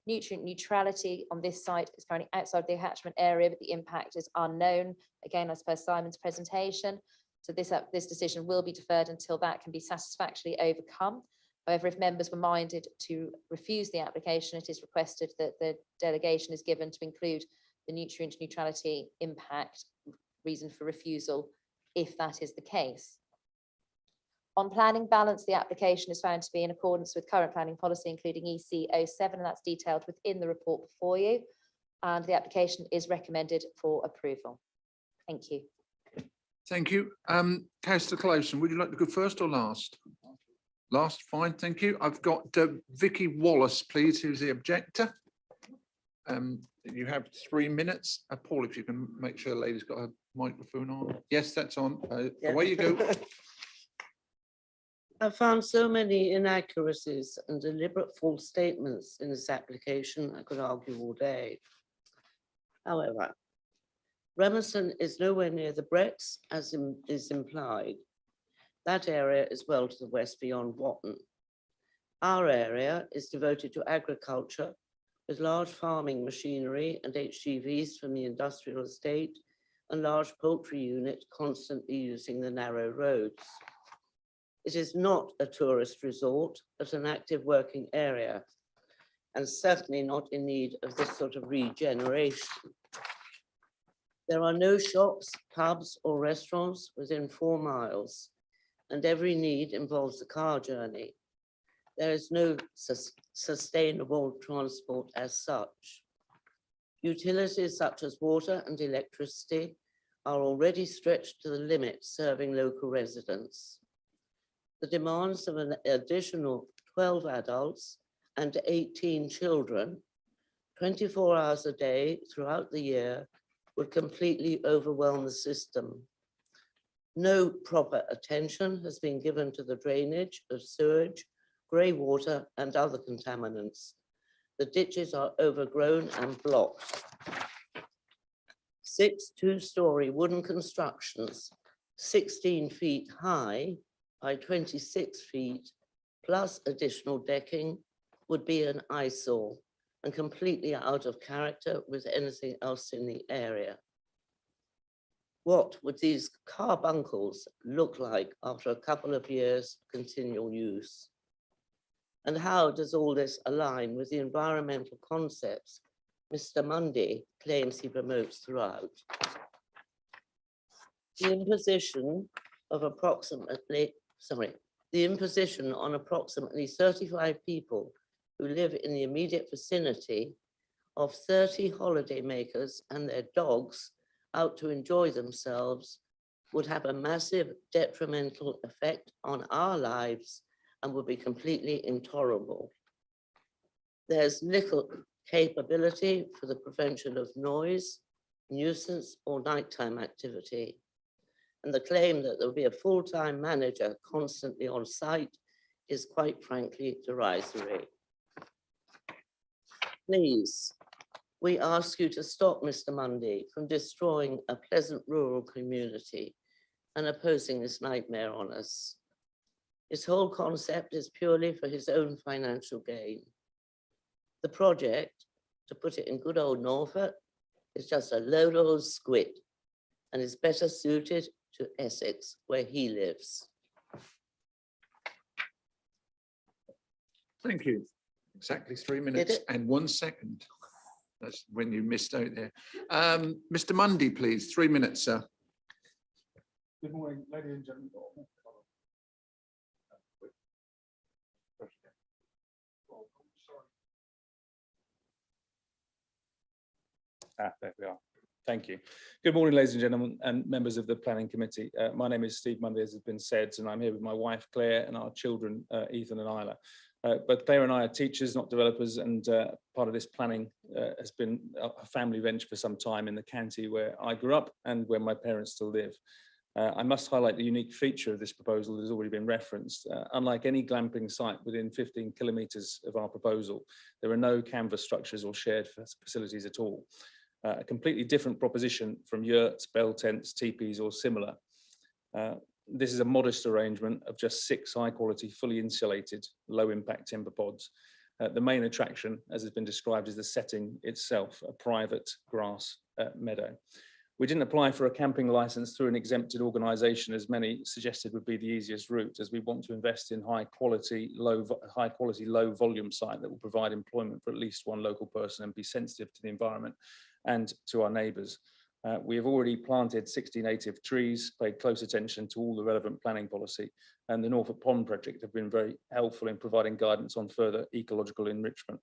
Speaker 2: Nutrient neutrality on this site is currently outside the attachment area, but the impact is unknown. Again, as per Simon's presentation. So this decision will be deferred until that can be satisfactorily overcome. However, if members were minded to refuse the application, it is requested that the delegation is given to include the nutrient neutrality impact reason for refusal, if that is the case. On planning balance, the application is found to be in accordance with current planning policy, including EC 07, and that's detailed within the report before you. And the application is recommended for approval. Thank you.
Speaker 1: Thank you. Councillor Clowson, would you like to go first or last? Last, fine, thank you. I've got Vicky Wallace, please, who's the objector. You have 3 minutes. Paul, if you can make sure the lady's got a microphone on. Yes, that's on. Away you go.
Speaker 11: I found so many inaccuracies and deliberate false statements in this application, I could argue all day. However, Remerson is nowhere near the Brecks, as is implied. That area is well to the west beyond Watton. Our area is devoted to agriculture with large farming machinery and HGVs from the industrial estate and large poultry unit constantly using the narrow roads. It is not a tourist resort, but an active working area, and certainly not in need of this sort of regeneration. There are no shops, pubs, or restaurants within 4 miles, and every need involves a car journey. There is no sustainable transport as such. Utilities such as water and electricity are already stretched to the limit, serving local residents. The demands of an additional 12 adults and 18 children, 24 hours a day throughout the year, would completely overwhelm the system. No proper attention has been given to the drainage of sewage, grey water, and other contaminants. The ditches are overgrown and blocked. 6 two-story wooden constructions, 16 feet high by 26 feet, plus additional decking, would be an eyesore and completely out of character with anything else in the area. What would these carbuncles look like after a couple of years of continual use? And how does all this align with the environmental concepts Mr. Mundy claims he promotes throughout? The imposition on approximately 35 people who live in the immediate vicinity of 30 holidaymakers and their dogs out to enjoy themselves would have a massive detrimental effect on our lives and would be completely intolerable. There's little capability for the prevention of noise, nuisance, or nighttime activity. And the claim that there'll be a full-time manager constantly on site is quite frankly derisory. Please, we ask you to stop Mr. Mundy from destroying a pleasant rural community and opposing this nightmare on us. His whole concept is purely for his own financial gain. The project, to put it in good old Norfolk, is just a load of old squid and is better suited to Essex, where he lives.
Speaker 1: Thank you. Exactly 3 minutes and 1 second. That's when you missed out there. Mr. Mundy, please, 3 minutes, sir.
Speaker 12: Good morning, ladies and gentlemen. There we are. Thank you. Good morning, ladies and gentlemen, and members of the Planning Committee. My name is Steve Mundy, as has been said, and I'm here with my wife, Claire, and our children, Ethan and Isla. But Claire and I are teachers, not developers, and part of this planning has been a family venture for some time in the county where I grew up and where my parents still live. I must highlight the unique feature of this proposal that has already been referenced. Unlike any glamping site within 15 kilometres of our proposal, there are no canvas structures or shared facilities at all. A completely different proposition from yurts, bell tents, teepees or similar. This is a modest arrangement of just 6 high quality, fully insulated, low impact timber pods. The main attraction, as has been described, is the setting itself, a private grass meadow. We didn't apply for a camping license through an exempted organisation, as many suggested would be the easiest route, as we want to invest in high quality, low volume site that will provide employment for at least 1 local person and be sensitive to the environment and to our neighbours. We have already planted 60 native trees, paid close attention to all the relevant planning policy, and the Norfolk Pond project have been very helpful in providing guidance on further ecological enrichment.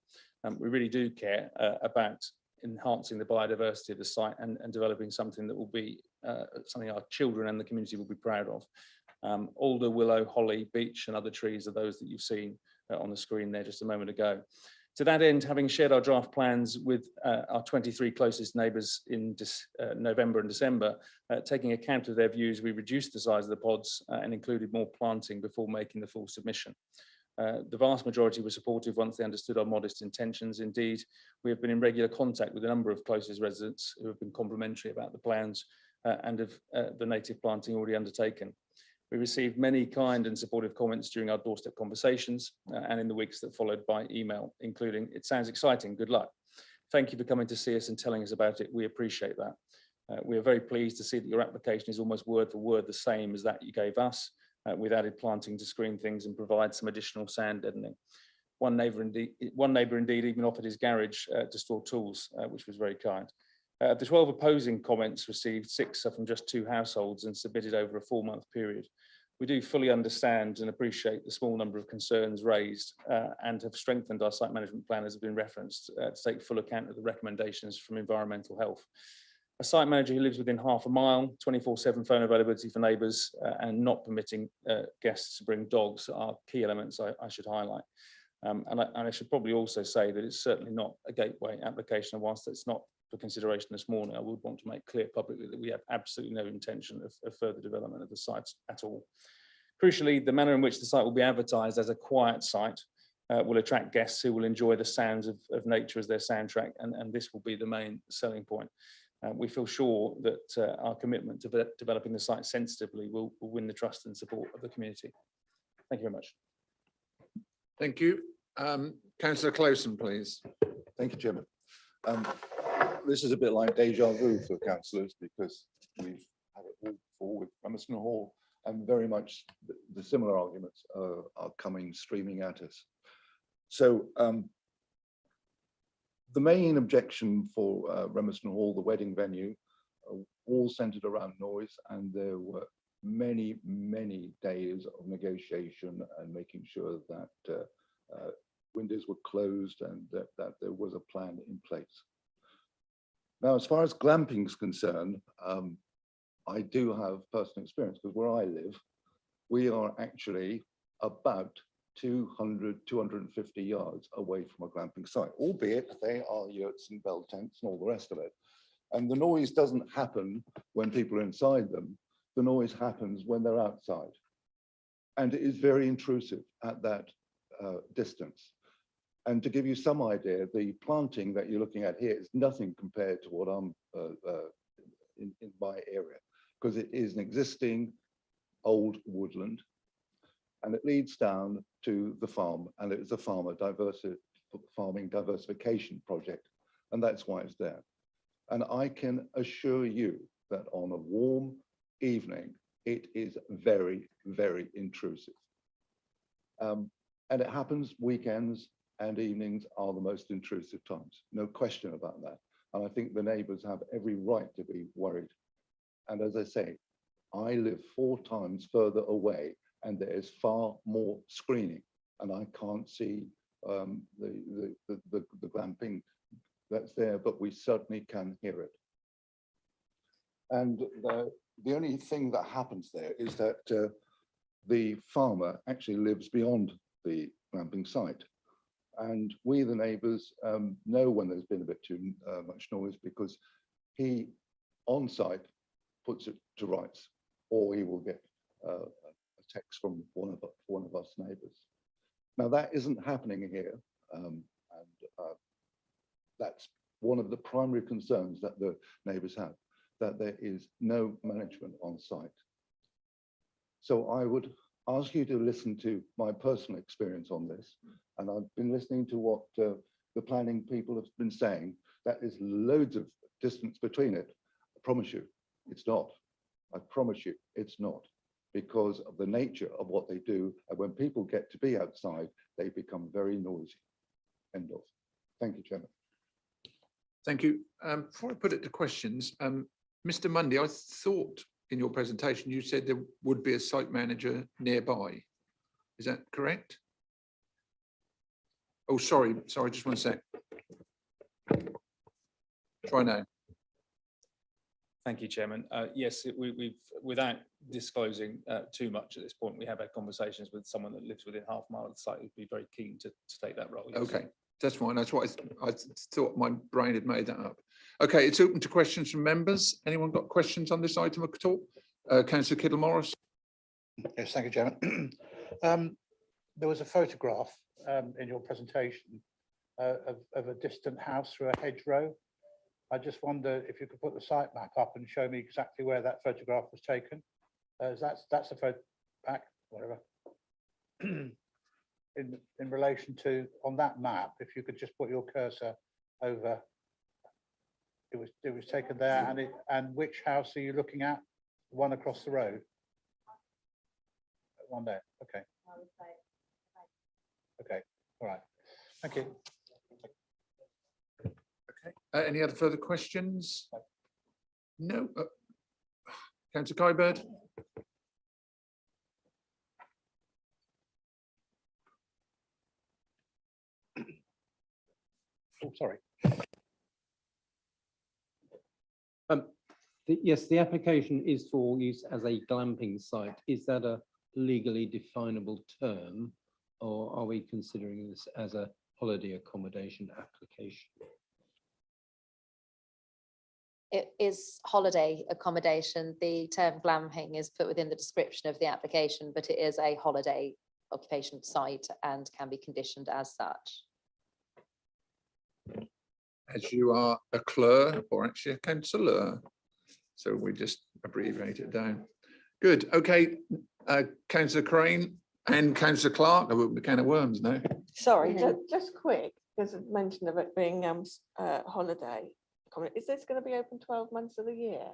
Speaker 12: We really do care about enhancing the biodiversity of the site and developing something that will be something our children and the community will be proud of. Alder, willow, holly, beech and other trees are those that you've seen on the screen there just a moment ago. To that end, having shared our draft plans with our 23 closest neighbours in November and December, taking account of their views, we reduced the size of the pods and included more planting before making the full submission. The vast majority were supportive once they understood our modest intentions. Indeed, we have been in regular contact with a number of closest residents who have been complimentary about the plans and of the native planting already undertaken. We received many kind and supportive comments during our doorstep conversations and in the weeks that followed by email, including, "It sounds exciting, good luck. Thank you for coming to see us and telling us about it. We appreciate that. We are very pleased to see that your application is almost word for word the same as that you gave us, with added planting to screen things and provide some additional sound deadening. One neighbour indeed even offered his garage to store tools, which was very kind. The 12 opposing comments received, 6 are from just 2 households and submitted over a 4-month period. We do fully understand and appreciate the small number of concerns raised and have strengthened our site management plan, as has been referenced, to take full account of the recommendations from environmental health. A site manager who lives within half a mile, 24/7 phone availability for neighbours and not permitting guests to bring dogs are key elements I should highlight. And I should probably also say that it's certainly not a gateway application, and whilst it's not for consideration this morning, I would want to make clear publicly that we have absolutely no intention of further development of the site at all. Crucially, the manner in which the site will be advertised as a quiet site will attract guests who will enjoy the sounds of nature as their soundtrack, and this will be the main selling point. We feel sure that our commitment to developing the site sensitively will win the trust and support of the community. Thank you very much.
Speaker 1: Thank you. Councillor Clowson, please.
Speaker 13: Thank you, Chairman. This is a bit like deja vu for councillors because we've had it all before with Emerson Hall, and very much the similar arguments are coming streaming at us. So the main objection for Remerson Hall, the wedding venue, all centered around noise, and there were many, many days of negotiation and making sure that windows were closed and that there was a plan in place. Now, as far as glamping is concerned, I do have personal experience because where I live, we are actually about 200, 250 yards away from a glamping site, albeit they are yurts and bell tents and all the rest of it. And the noise doesn't happen when people are inside them. The noise happens when they're outside. And it is very intrusive at that distance. And to give you some idea, the planting that you're looking at here is nothing compared to what I'm in my area, because it is an existing old woodland, and it leads down to the farm, and it is a farming diversification project, and that's why it's there. And I can assure you that on a warm evening, it is very, very intrusive. And it happens weekends and evenings are the most intrusive times, no question about that. And I think the neighbours have every right to be worried. And as I say, I live 4 times further away and there is far more screening, and I can't see the glamping that's there, but we certainly can hear it. And the only thing that happens there is that the farmer actually lives beyond the glamping site. And we, the neighbours, know when there's been a bit too much noise, because he on site puts it to rights, or he will get a text from one of us neighbours. Now that isn't happening here, and that's one of the primary concerns that the neighbours have, that there is no management on site. So I would ask you to listen to my personal experience on this, and I've been listening to what the planning people have been saying. That is loads of distance between it. I promise you, it's not. I promise you, it's not, because of the nature of what they do. And when people get to be outside, they become very noisy. End of. Thank you, Chairman.
Speaker 1: Thank you. Before I put it to questions, Mr. Mundy, I thought in your presentation you said there would be a site manager nearby. Is that correct? Oh, sorry, just 1 sec. Try now.
Speaker 12: Thank you, Chairman. Yes, we've, without disclosing too much at this point, we have had conversations with someone that lives within half a mile of the site who'd be very keen to take that role. Yes.
Speaker 1: Okay, that's fine. That's what I thought my brain had made that up. Okay, it's open to questions from members. Anyone got questions on this item at all? Councillor Kittle-Morris.
Speaker 4: Yes, thank you, Chairman. There was a photograph in your presentation of a distant house through a hedgerow. I just wonder if you could put the site map up and show me exactly where that photograph was taken. That's the photo back, whatever. In relation to on that map, if you could just put your cursor over, it was taken there, and which house are you looking at? One across the road. One there. Okay. Okay. All right. Thank you.
Speaker 1: Okay. Any other further questions? No. Councillor Kybird.
Speaker 4: Oh, sorry.
Speaker 7: Yes, the application is for use as a glamping site. Is that a legally definable term, or are we considering this as a holiday accommodation application?
Speaker 2: It is holiday accommodation. The term glamping is put within the description of the application, but it is a holiday occupation site and can be conditioned as such.
Speaker 1: As you are a clerk, or actually a councillor, so we just abbreviate it down. Good. Okay, Councillor Crane and Councillor Clark. I opened a can of worms now.
Speaker 14: Sorry, just quick. There's a mention of it being holiday. Is this going to be open 12 months of the year?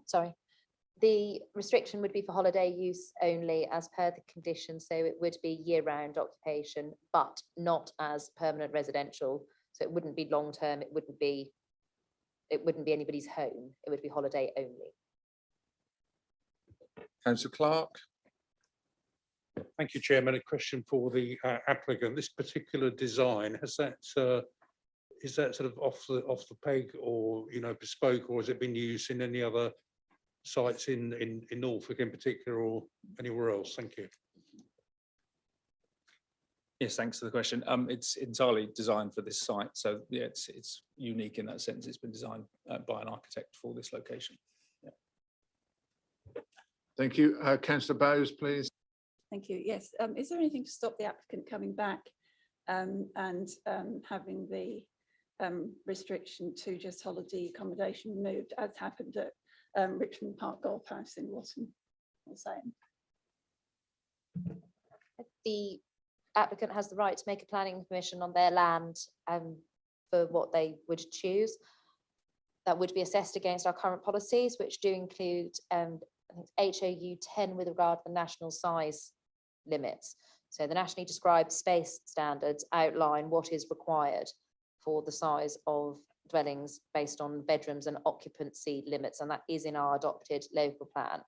Speaker 2: Sorry. The restriction would be for holiday use only as per the conditions. So it would be year-round occupation, but not as permanent residential. So it wouldn't be long-term. It wouldn't be anybody's home. It would be holiday only.
Speaker 1: Councillor Clark.
Speaker 15: Thank you, Chairman. A question for the applicant. This particular design, has that is that sort of off the peg, or bespoke, or has it been used in any other sites in Norfolk in particular, or anywhere else? Thank you.
Speaker 12: Yes, thanks for the question. It's entirely designed for this site, so yeah, it's unique in that sense. It's been designed by an architect for this location. Yeah.
Speaker 1: Thank you. Councillor Bowes, please.
Speaker 16: Thank you. Yes. Is there anything to stop the applicant coming back and having the restriction to just holiday accommodation removed, as happened at Richmond Park Golf House in Watton?
Speaker 2: The applicant has the right to make a planning permission on their land for what they would choose. That would be assessed against our current policies, which do include I think it's HOU 10 with regard to the national size limits. So the nationally described space standards outline what is required for the size of dwellings based on bedrooms and occupancy limits, and that is in our adopted local plan.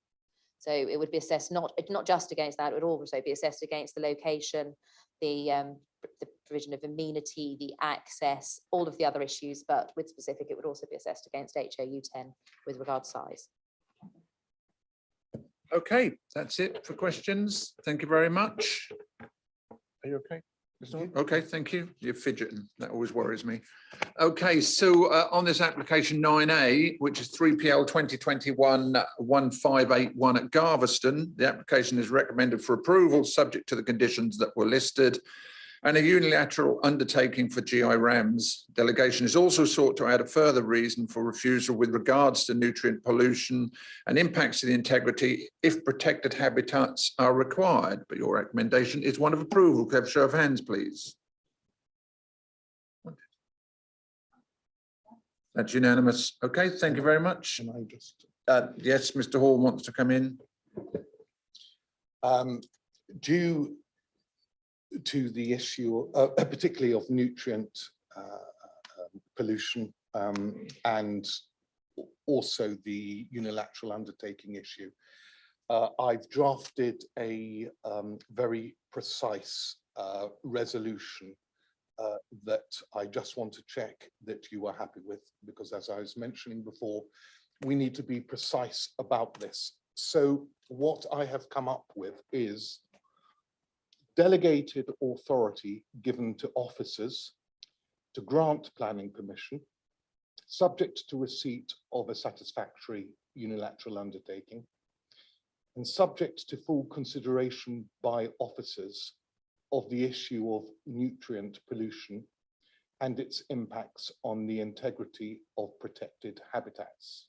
Speaker 2: So it would be assessed not just against that, it would also be assessed against the location, the provision of amenity, the access, all of the other issues, but with specific, it would also be assessed against HOU 10 with regard to size.
Speaker 1: Okay, that's it for questions. Thank you very much. Are you okay? Okay, thank you. You're fidgeting. That always worries me. Okay, so on this application 9A, which is 3PL 2021-1581 at Garveston, the application is recommended for approval subject to the conditions that were listed, and a unilateral undertaking for GI RAMS. Delegation is also sought to add a further reason for refusal with regards to nutrient pollution and impacts to the integrity if protected habitats are required. But your recommendation is one of approval. Could I have a show of hands, please? That's unanimous. Okay, thank you very much. Yes, Mr. Hall wants to come in.
Speaker 10: Due to the issue, particularly of nutrient pollution and also the unilateral undertaking issue. I've drafted a very precise resolution that I just want to check that you are happy with, because as I was mentioning before, we need to be precise about this. So what I have come up with is delegated authority given to officers to grant planning permission, subject to receipt of a satisfactory unilateral undertaking, and subject to full consideration by officers of the issue of nutrient pollution and its impacts on the integrity of protected habitats.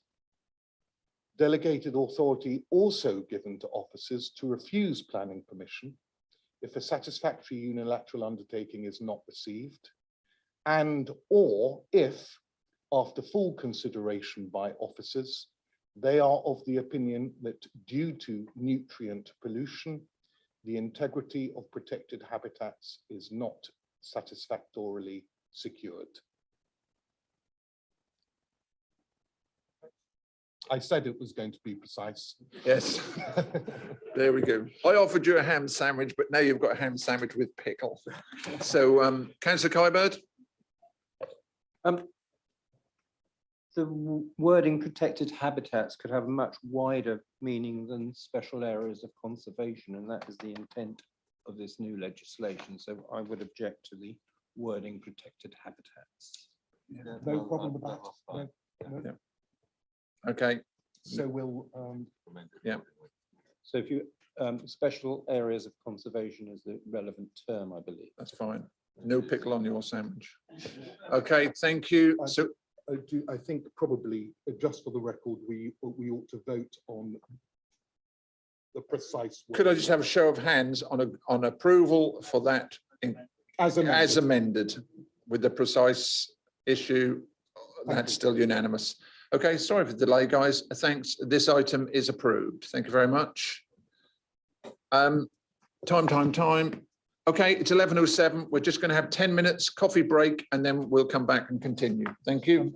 Speaker 10: Delegated authority also given to officers to refuse planning permission if a satisfactory unilateral undertaking is not received, and or if, after full consideration by officers, they are of the opinion that due to nutrient pollution, the integrity of protected habitats is not satisfactorily secured. I said it was going to be precise.
Speaker 1: Yes. There we go. I offered you a ham sandwich, but now you've got a ham sandwich with pickle. So, Councillor Kybird?
Speaker 7: The wording protected habitats could have a much wider meaning than special areas of conservation, and that is the intent of this new legislation. So I would object to the wording protected habitats.
Speaker 10: No problem with that. No, no.
Speaker 1: Okay.
Speaker 10: So we'll,
Speaker 1: yeah.
Speaker 7: So if you, special areas of conservation is the relevant term, I believe.
Speaker 1: That's fine. No pickle on your sandwich. Okay, thank you. So
Speaker 10: I think probably, just for the record, we ought to vote on the precise.
Speaker 1: Could I just have a show of hands on approval for that as amended with the precise issue? That's still unanimous. Okay, sorry for the delay, guys. Thanks. This item is approved. Thank you very much. Time. Okay, it's 11:07. We're just going to have 10 minutes coffee break and then we'll come back and continue. Thank you.